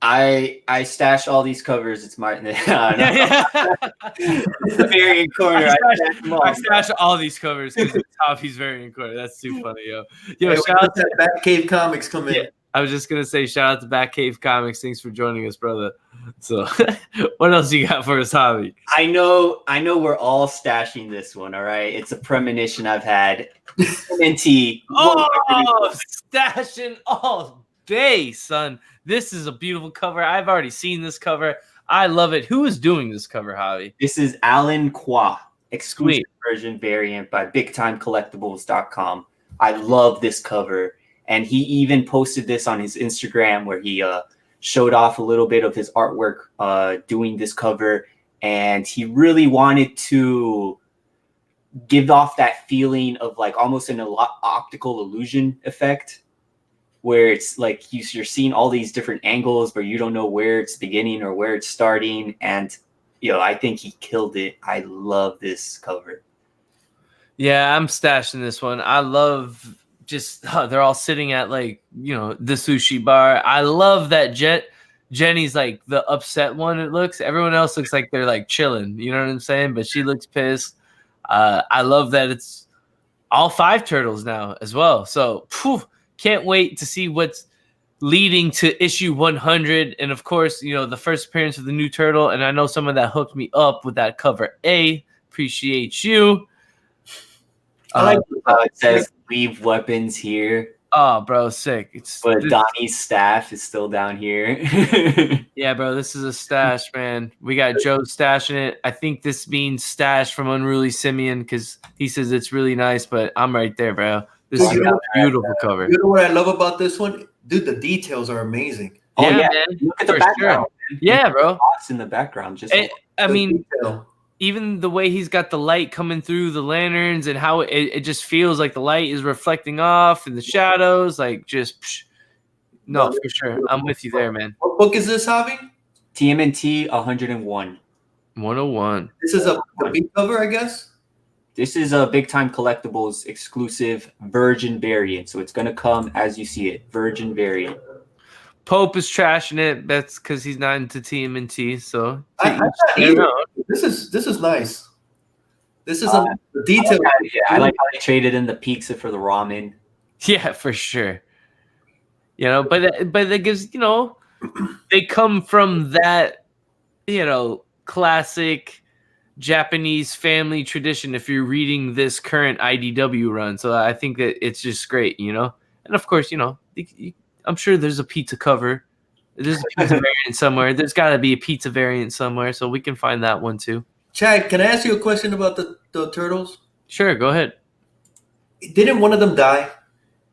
I stash all these covers. It's my it's the variant corner. I stash all these covers because it's Javi's variant corner. That's too funny, yo. Yo, shout out to Batcave Comics coming. Yeah. I was just gonna say shout out to Batcave Comics. Thanks for joining us, brother. So, what else you got for us, Javi? I know we're all stashing this one. All right, it's a premonition I've had. TMNT. Oh, stashing all day, son. This is a beautiful cover. I've already seen this cover. I love it. Who is doing this cover, Javi? This is Alan Qua, exclusive version variant by BigTimeCollectibles.com. I love this cover. And he even posted this on his Instagram where he showed off a little bit of his artwork doing this cover. And he really wanted to give off that feeling of like almost an optical illusion effect, where it's like you're seeing all these different angles, but you don't know where it's beginning or where it's starting. And, I think he killed it. I love this cover. Yeah, I'm stashing this one. I love they're all sitting at like, the sushi bar. I love that Jenny's like the upset one. It looks, everyone else looks like they're like chilling. You know what I'm saying? But she looks pissed. I love that it's all 5 turtles now as well. So, can't wait to see what's leading to issue 100. And of course, the first appearance of the new turtle. And I know someone that hooked me up with that cover A. Appreciate you. I like how it says leave weapons here. Oh, bro, sick. But Donnie's stash is still down here. Yeah, bro, this is a stash, man. We got Joe stashing it. I think this means stash from Unruly Simeon because he says it's really nice, but I'm right there, bro. This is a beautiful cover. You know what I love about this one? Dude, the details are amazing. Oh, yeah, man. Look at the background. Sure. Yeah, bro. In the background. I mean, even the way he's got the light coming through the lanterns and how it just feels like the light is reflecting off in the shadows, like just no, for sure. I'm with you there, man. What book is this, Javi? TMNT 101. 101. This is the big cover, I guess? This is a Big Time Collectibles exclusive virgin variant. So it's going to come as you see it. Virgin variant. Pope is trashing it. That's because he's not into TMNT. So this is nice. This is the detail. I like how they traded in the pizza for the ramen. Yeah, for sure. But that gives they come from that classic Japanese family tradition. If you're reading this current IDW run, so I think that it's just great, and of course, I'm sure there's a pizza cover. There's a pizza variant somewhere. There's got to be a pizza variant somewhere, so we can find that one too. Chad, can I ask you a question about the turtles? Sure, go ahead. Didn't one of them die?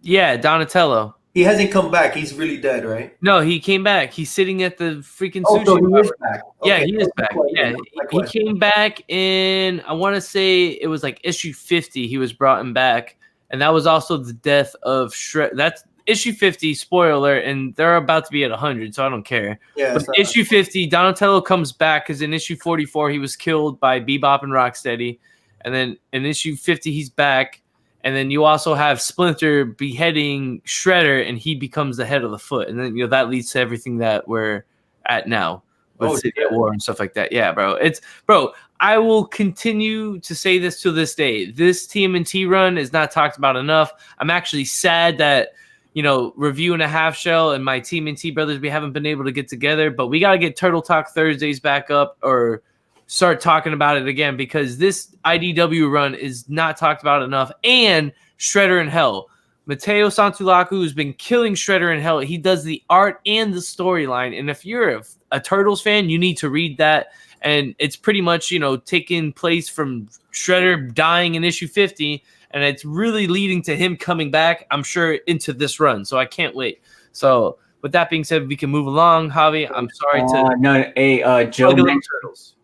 Yeah, Donatello. He hasn't come back. He's really dead, right? No, he came back. He's sitting at the freaking Oh, so sushi he bar. is back. Yeah, Okay, he is that's my back. question. Yeah, That's my he question. came back in, I want to say it was like issue 50. He was brought him back. And that was also the death of Shred. That's issue 50, spoiler alert, and they're about to be at 100, so I don't care. Yeah, But issue 50, Donatello comes back because in issue 44, he was killed by Bebop and Rocksteady. And then in issue 50, he's back. And then you also have Splinter beheading Shredder, and he becomes the head of the Foot. And then that leads to everything that we're at now with City at War and stuff like that. Yeah, bro. I will continue to say this to this day. This TMNT run is not talked about enough. I'm actually sad that Review and a Half Shell and my TMNT brothers, we haven't been able to get together, but we got to get Turtle Talk Thursdays back up or start talking about it again, because this IDW run is not talked about enough. And Shredder in Hell. Mateo Santulaku has been killing Shredder in Hell. He does the art and the storyline. And if you're a Turtles fan, you need to read that. And it's pretty much, taking place from Shredder dying in issue 50. And it's really leading to him coming back, I'm sure, into this run. So I can't wait. So with that being said, we can move along. Javi, I'm sorry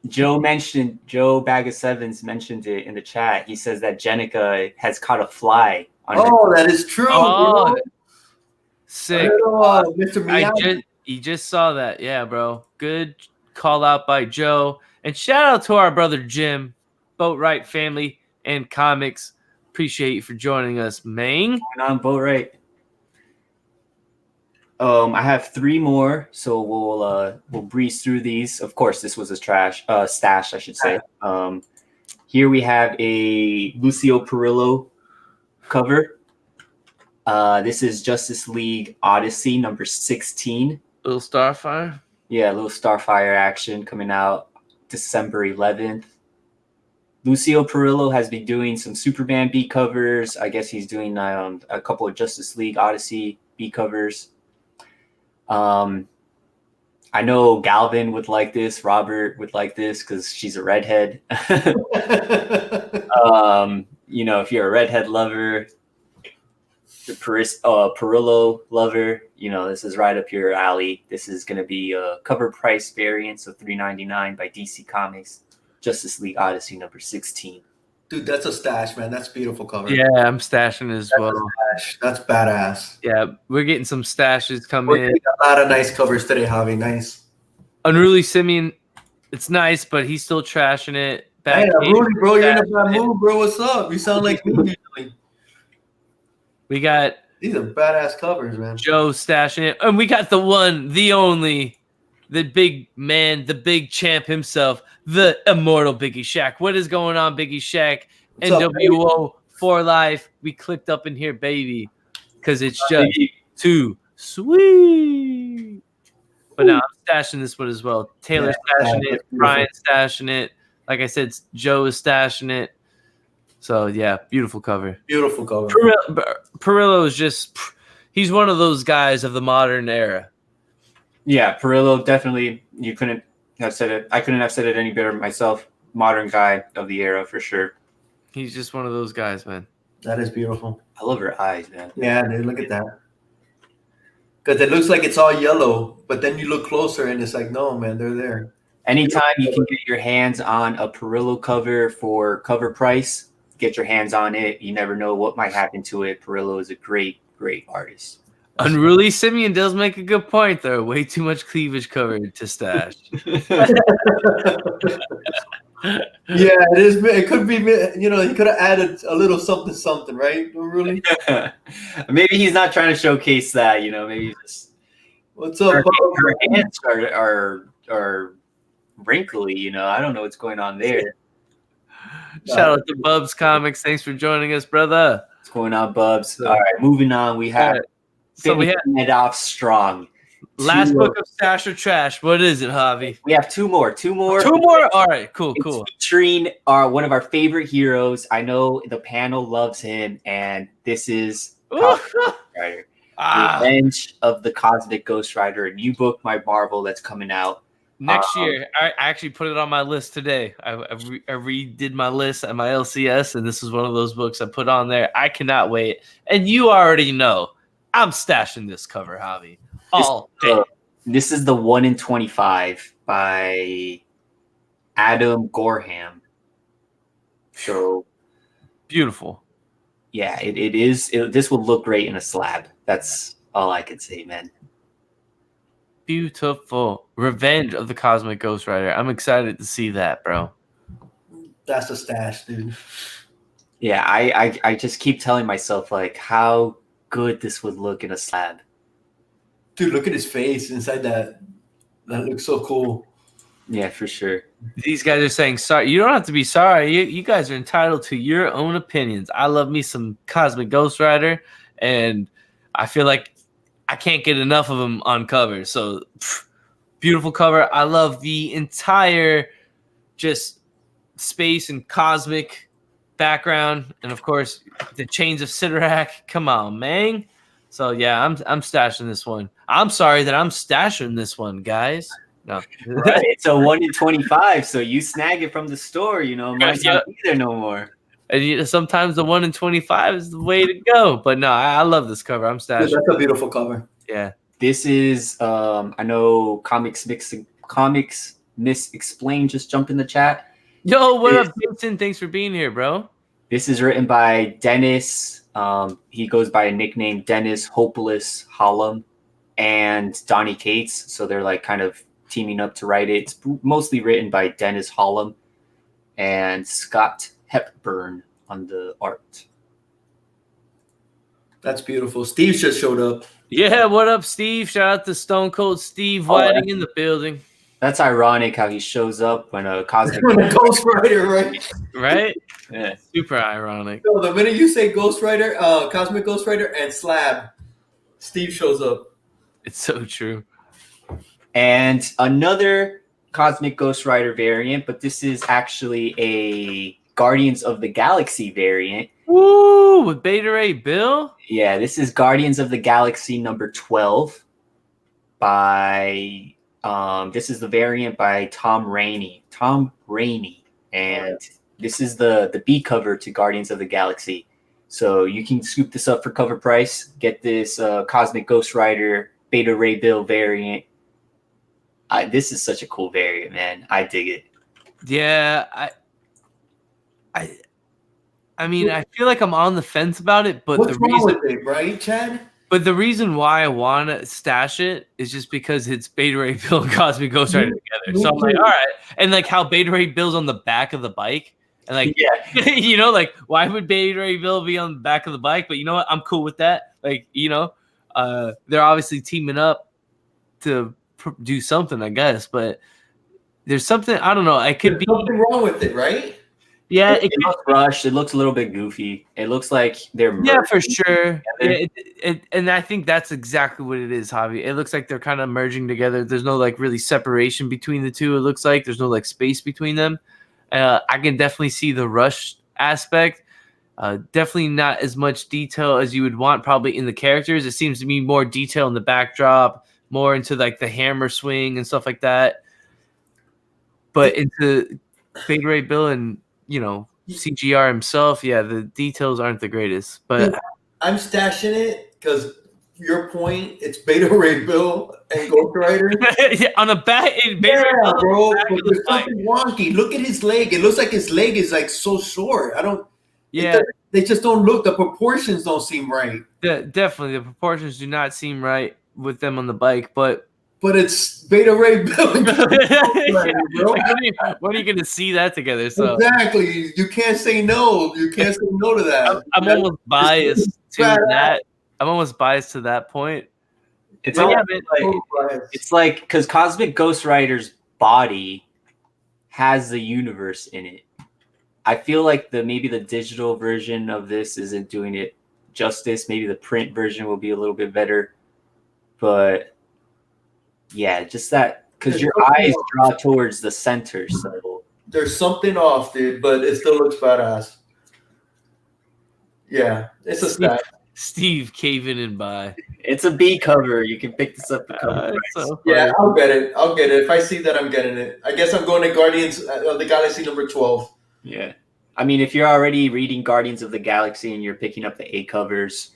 Joe Bag of Sevens mentioned it in the chat. He says that Jenica has caught a fly on her. That is true. Oh, sick. Mr. Miyagi. You just saw that. Yeah, bro. Good call out by Joe. And shout out to our brother Jim, Boatwright family and comics. Appreciate you for joining us, man. On Boatwright. I have 3 more, so we'll breeze through these. Of course, this was a stash, I should say. Here we have a Lucio Perillo cover. This is Justice League Odyssey number 16. Little Starfire? Yeah, little Starfire action coming out December 11th. Lucio Perillo has been doing some Superman B covers. I guess he's doing a couple of Justice League Odyssey B covers. I know Galvin would like this. Robert would like this because she's a redhead. If you're a redhead lover, the Perillo lover, this is right up your alley. This is going to be a cover price variant of $3.99 by DC Comics. Justice League Odyssey number 16. Dude, that's a stash, man. That's a beautiful cover. Yeah, I'm stashing as well. That's badass. Yeah, we're getting some stashes coming in. A lot of nice covers today, Javi. Nice. Unruly Simeon, it's nice, but he's still trashing it. Hey, Unruly, bro, you're in a bad mood, bro. What's up? You sound like me usually. We got these are badass covers, man. Joe stashing it, and we got the one, the only, the big man, the big champ himself, the immortal Biggie Shaq. What is going on, Biggie Shaq? NWO for life. We clicked up in here, baby, because it's just too sweet. But now I'm stashing this one as well. Taylor's stashing it. Brian stashing it. Like I said, Joe is stashing it. So, yeah, beautiful cover. Beautiful cover. Perillo is just – he's one of those guys of the modern era. Yeah, Perillo definitely – you couldn't have said it. I couldn't have said it any better myself. Modern guy of the era for sure. He's just one of those guys, man. That is beautiful. I love her eyes, man. Yeah, dude, look at that. Because it looks like it's all yellow, but then you look closer and it's like, no, man, they're there. Anytime you can get your hands on a Perillo cover for cover price, get your hands on it. You never know what might happen to it. Perillo is a great, great artist. Unruly Simeon does make a good point, though. Way too much cleavage covered to stash. Yeah, it is. It could be, he could have added a little something, right? Really? Maybe he's not trying to showcase that, maybe just what's up? Her hands are wrinkly, I don't know what's going on there. Shout out to Bubs Comics. Thanks for joining us, brother. What's going on, Bubs? All right, moving on. We have it off strong. Last book of Stash or Trash. What is it, Javi? We have two more. All right, cool. Featuring one of our favorite heroes. I know the panel loves him, and this is Ghost Rider. Revenge of the Cosmic Ghost Rider, a new book by Marvel that's coming out next year. I actually put it on my list today. I redid my list at my LCS, and this is one of those books I put on there. I cannot wait. And you already know I'm stashing this cover, Javi. All day. This is the 1 in 25 by Adam Gorham. So Beautiful. yeah, it is. This would look great in a slab. That's all I could say, man. Beautiful. Revenge of the Cosmic Ghost Rider. I'm excited to see that, bro. That's a stash, dude. Yeah, I just keep telling myself like how good this would look in a slab. Dude, look at his face inside that. That looks so cool. Yeah, for sure. These guys are saying sorry. You don't have to be sorry. You guys are entitled to your own opinions. I love me some Cosmic Ghost Rider, and I feel like I can't get enough of them on cover. So beautiful cover. I love the entire just space and cosmic background, and of course the chains of Sidorak. Come on, man. So yeah, I'm stashing this one. I'm sorry that I'm stashing this one, guys. No, Right, it's a 1 in 25, so you snag it from the store. You know, might not be there no more. And sometimes the 1 in 25 is the way to go. But no, I love this cover. I'm stashing. Dude, that's a beautiful cover. Yeah. This is I know Comics Miss Explain just jumped in the chat. Yo, what up, Vincent? Thanks for being here, bro. This is written by Dennis. He goes by a nickname Dennis Hopeless Hollum and Donnie Cates. So they're like kind of teaming up to write it. It's mostly written by Dennis Hollum and Scott Hepburn on the art. That's beautiful. Steve just showed up. Yeah, what up, Steve? Shout out to Stone Cold Steve Whiting in the building. That's ironic how he shows up when a cosmic Ghost Rider, right? Right? Yeah. Super ironic. So the minute you say Ghost Rider, Cosmic Ghost Rider, and Slab, Steve shows up. It's so true. And another Cosmic Ghost Rider variant, but this is actually a Guardians of the Galaxy variant. Woo! With Beta Ray Bill? Yeah, this is Guardians of the Galaxy number 12 by this is the variant by Tom Rainey. And this is the B cover to Guardians of the Galaxy. So you can scoop this up for cover price. Get this Cosmic Ghost Rider Beta Ray Bill variant. This is such a cool variant, man. I dig it. Yeah, I mean, I feel like I'm on the fence about it, but What's wrong with it, right, Chad? But the reason why I want to stash it is just because it's Beta Ray Bill and Cosmic Ghost Rider together. So I'm like, all right. And like how Beta Ray Bill's on the back of the bike. And like, yeah, you know, like why would Beta Ray Bill be on the back of the bike? But you know what? I'm cool with that. Like, you know, they're obviously teaming up to do something, I guess. But there's something, I don't know. I could be something wrong with it, right? Yeah, it looks rushed. It looks a little bit goofy. It looks like they're for sure. Yeah, and I think that's exactly what it is, Javi. It looks like they're kind of merging together. There's no like really separation between the two. It looks like there's no like space between them. I can definitely see the rush aspect. Definitely not as much detail as you would want probably in the characters. It seems to be more detail in the backdrop, more into like the hammer swing and stuff like that. But into Beta Ray Bill and you know, CGR himself, yeah, the details aren't the greatest. But I'm stashing it because your point, it's Beta Ray Bill and Ghost Rider. Yeah, on the back, bro. But there's something wonky. Look at his leg. It looks like his leg is like so short. Yeah, they just don't look. The proportions don't seem right. Definitely, the proportions do not seem right with them on the bike, but it's Beta Ray Bill. And Rider, bro. When are you going to see that together? So exactly, you can't say no. You can't say no to that. I'm almost biased to that. I'm almost biased to that point. It's like because Cosmic Ghost Rider's body has the universe in it. I feel like maybe the digital version of this isn't doing it justice. Maybe the print version will be a little bit better, but. Yeah, just that because your eyes draw towards the center. So there's something off, dude, but it still looks badass. Yeah, it's a stack. Steve caving in by. It's a B cover. You can pick this up. Yeah, I'll get it. If I see that, I'm getting it. I guess I'm going to Guardians of the Galaxy number 12. Yeah, I mean, if you're already reading Guardians of the Galaxy and you're picking up the A covers,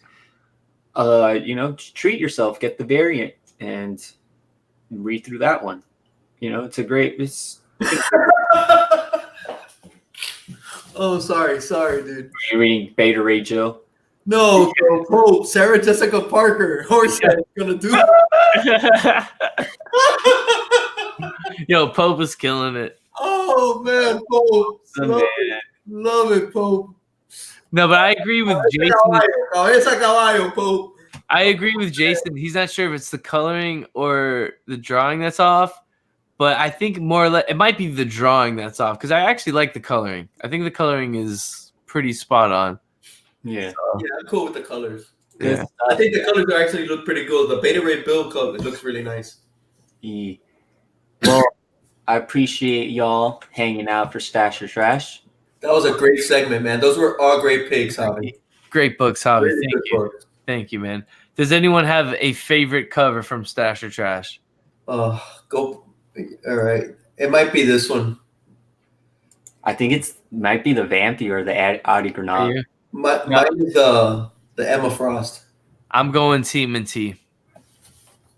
treat yourself, get the variant, and read through that one. It's a great. Oh, sorry, dude. You're reading Beta Ray Joe. No, bro, Pope, Sarah Jessica Parker, Horsehead gonna do. Yo, Pope is killing it. Oh man, Pope, love it, Pope. No, but I agree with Jason. It's a caballo, Pope. I agree with Jason. He's not sure if it's the coloring or the drawing that's off, but I think more or less it might be the drawing that's off because I actually like the coloring. I think the coloring is pretty spot on. Yeah. Yeah, I'm cool with the colors. Yeah. I think the colors actually look pretty good. The Beta Ray Bill color looks really nice. Yeah. Well, I appreciate y'all hanging out for Stash or Trash. That was a great segment, man. Those were all great picks, Javi. Great books, Javi. Really Thank good you. books. Thank you, man. Does anyone have a favorite cover from Stash or Trash? Go. All right. It might be this one. I think might be the Vampy or the Adi Granat. Mine is the Emma Frost. I'm going Team and T.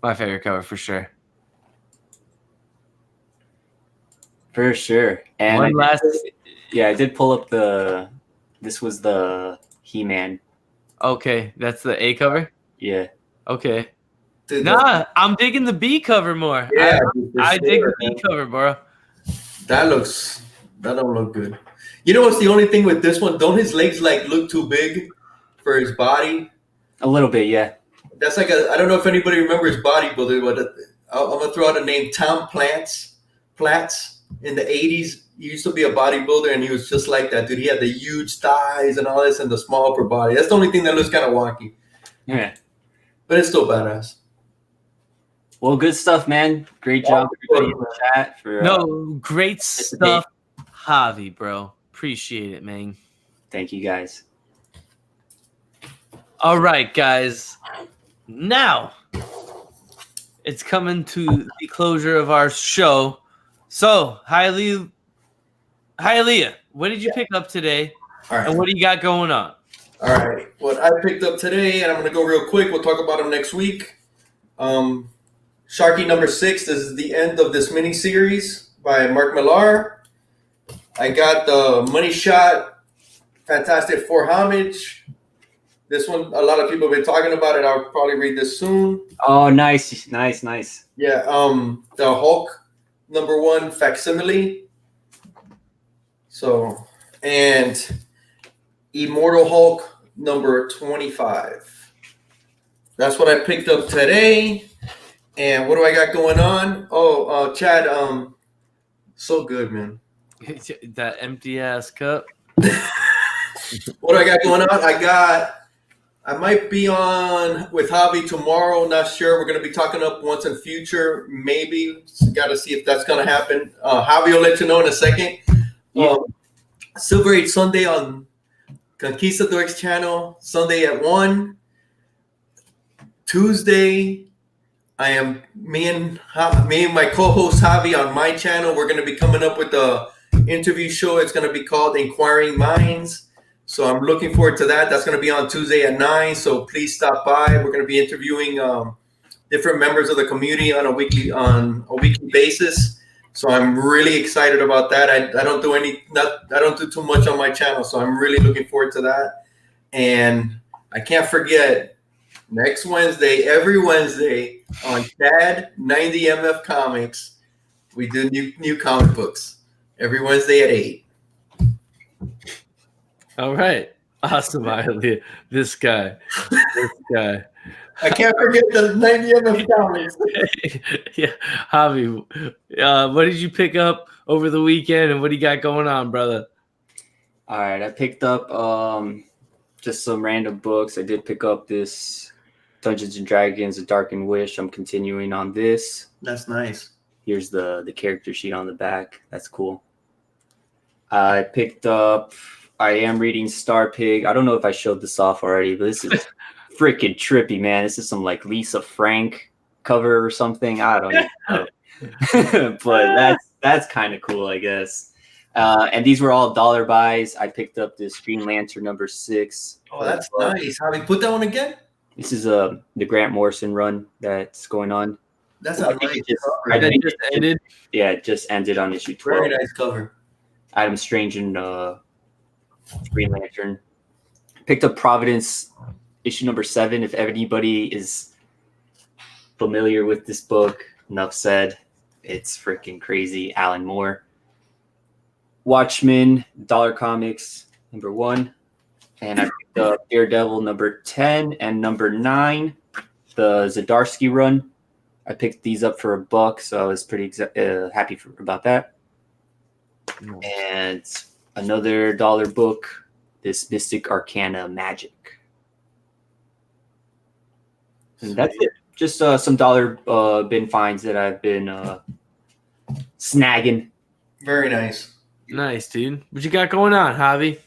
My favorite cover for sure. For sure. And I did pull up this was the He-Man. Okay, that's the A cover? Yeah. Okay. Dude, Nah, I'm digging the B cover more. Yeah, I dig the B cover, bro. That don't look good. You know what's the only thing with this one? Don't his legs look too big for his body? A little bit, yeah. That's I don't know if anybody remembers bodybuilder, but I'm gonna throw out a name, Tom Platz. In the 80s, he used to be a bodybuilder, and he was just like that, dude. He had the huge thighs and all this, and the small upper body. That's the only thing that looks kind of wonky. Yeah. But it's still badass. Well, good stuff, man. Great job, everybody in the chat. Great stuff, Javi, bro. Appreciate it, man. Thank you, guys. All right, guys. Now it's coming to the closure of our show. So, Hialeah, what did you pick up today? All right. And what do you got going on? All right. What I picked up today, and I'm going to go real quick. We'll talk about them next week. Sharky number 6. This is the end of this mini series by Mark Millar. I got the Money Shot Fantastic Four homage. This one, a lot of people have been talking about it. I'll probably read this soon. Oh, nice. Yeah. The Hulk number 1 facsimile. So, and Immortal Hulk number 25. That's what I picked up today. And what do I got going on? Oh, Chad, so good, man. That empty ass cup. What do I got going on? I might be on with Javi tomorrow. Not sure. We're going to be talking up Once and Future. Maybe. Got to see if that's going to happen. Javi will let you know in a second. Silver Age Sunday on Conquistadors channel. Sunday at 1. Tuesday, me and my co-host Javi on my channel. We're going to be coming up with the interview show. It's going to be called Inquiring Minds. So I'm looking forward to that. That's going to be on Tuesday at 9. So please stop by. We're going to be interviewing different members of the community on a weekly basis. So I'm really excited about that. I don't do too much on my channel, so I'm really looking forward to that. And I can't forget next Wednesday, every Wednesday on Chad 90MF Comics, we do new comic books every Wednesday at 8. All right. Awesome, Hialeah. This guy. I can't forget the 90MF Comics. Yeah. Javi, what did you pick up over the weekend and what do you got going on, brother? All right. I picked up just some random books. I did pick up this Dungeons and Dragons, A Darkened Wish. I'm continuing on this. That's nice. Here's the character sheet on the back. That's cool. I picked up... I am reading Star Pig. I don't know if I showed this off already, but this is freaking trippy, man. This is some Lisa Frank cover or something. I don't know. But that's kind of cool, I guess. And these were all dollar buys. I picked up this Green Lantern number 6. Oh, that's nice. Javi, put that one again? This is the Grant Morrison run that's going on. That's I a think nice it just- cover. I That think just it- ended. Yeah, it just ended on issue 12. Very nice cover. Adam Strange and Green Lantern. Picked up Providence issue number 7. If anybody is familiar with this book, enough said. It's freaking crazy. Alan Moore. Watchmen, Dollar Comics, number 1. And I picked up Daredevil number 10 and number 9, the Zdarsky run. I picked these up for $1, so I was pretty happy about that. And another dollar book, this Mystic Arcana Magic. And that's it. Just some dollar bin finds that I've been snagging. Very nice. Nice, dude. What you got going on, Javi?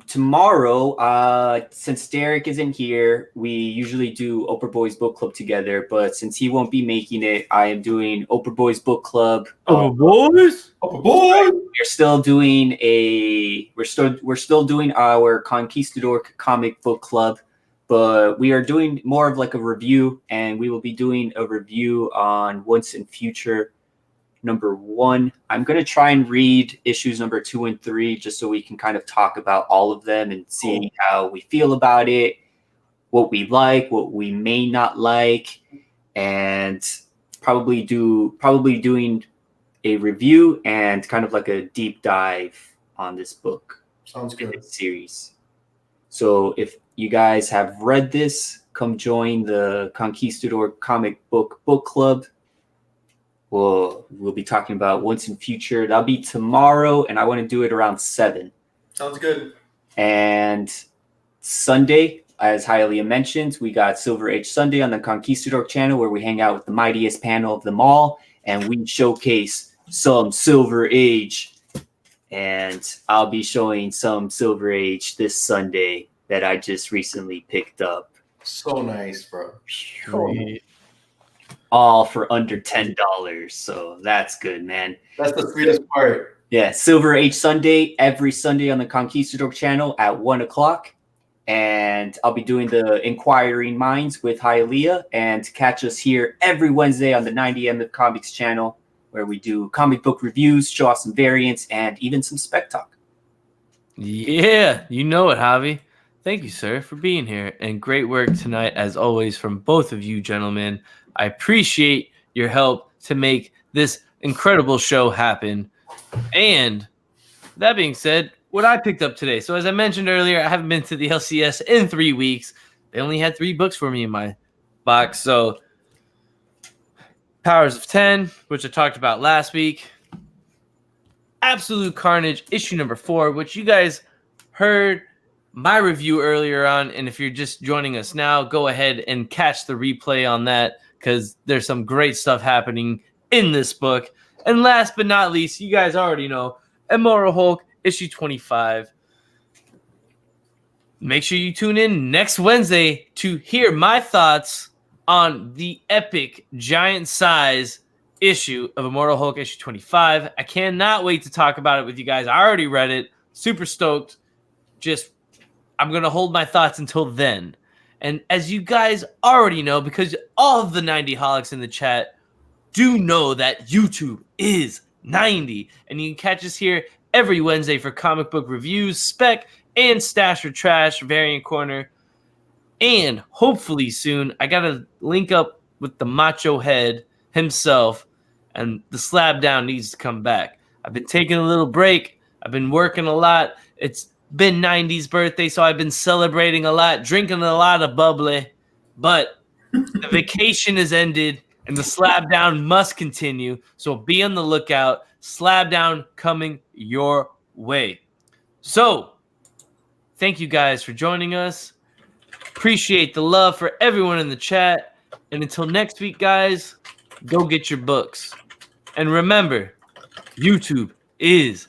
Tomorrow, since Derek isn't here, we usually do Oprah Boys Book Club together. But since he won't be making it, I am doing Oprah Boys Book Club. Boys. Oh boy! We're still doing we're still doing our Conquistador comic book club, but we are doing more of like a review, and we will be doing a review on Once and Future number 1. I'm going to try and read issues number 2 and 3 just so we can kind of talk about all of them and see how we feel about it, what we like, what we may not like, and probably doing a review and kind of like a deep dive on this book. Sounds good. This series. So if you guys have read this, come join the Conquistador comic book club. We'll be talking about Once and Future. That'll be tomorrow, and I want to do it around 7. Sounds good. And Sunday, as Hialeah mentioned, we got Silver Age Sunday on the Conquistador channel, where we hang out with the mightiest panel of them all, and we showcase some Silver Age. And I'll be showing some Silver Age this Sunday that I just recently picked up. So nice, bro. Sweet. All for under $10. So that's good, man. That's the sweetest part. Yeah, Silver Age Sunday, every Sunday on the Conquistador channel at 1 o'clock. And I'll be doing the Inquiring Minds with Hialeah. And catch us here every Wednesday on the 90M Comics channel, where we do comic book reviews, show off some variants, and even some spec talk. Yeah, you know it, Javi. Thank you, sir, for being here. And great work tonight, as always, from both of you gentlemen. I appreciate your help to make this incredible show happen. And that being said, what I picked up today. So as I mentioned earlier, I haven't been to the LCS in 3 weeks. They only had 3 books for me in my box. So Powers of 10, which I talked about last week. Absolute Carnage, issue number 4, which you guys heard my review earlier on. And if you're just joining us now, go ahead and catch the replay on that, because there's some great stuff happening in this book. And last but not least, you guys already know, Immortal Hulk, issue 25. Make sure you tune in next Wednesday to hear my thoughts on the epic giant size issue of Immortal Hulk, issue 25. I cannot wait to talk about it with you guys. I already read it. Super stoked. I'm going to hold my thoughts until then. And as you guys already know, because all of the 90 holics in the chat do know that YouTube is 90. And you can catch us here every Wednesday for comic book reviews, Spec, and Stash or Trash, Variant Corner. And hopefully soon, I got to link up with the Macho Head himself, and the Slab Down needs to come back. I've been taking a little break. I've been working a lot. It's been 90's birthday, so I've been celebrating a lot, drinking a lot of bubbly, but the vacation has ended and the Slab Down must continue. So be on the lookout. Slab Down coming your way. So thank you guys for joining us. Appreciate the love for everyone in the chat. And until next week, guys, go get your books. And remember, YouTube is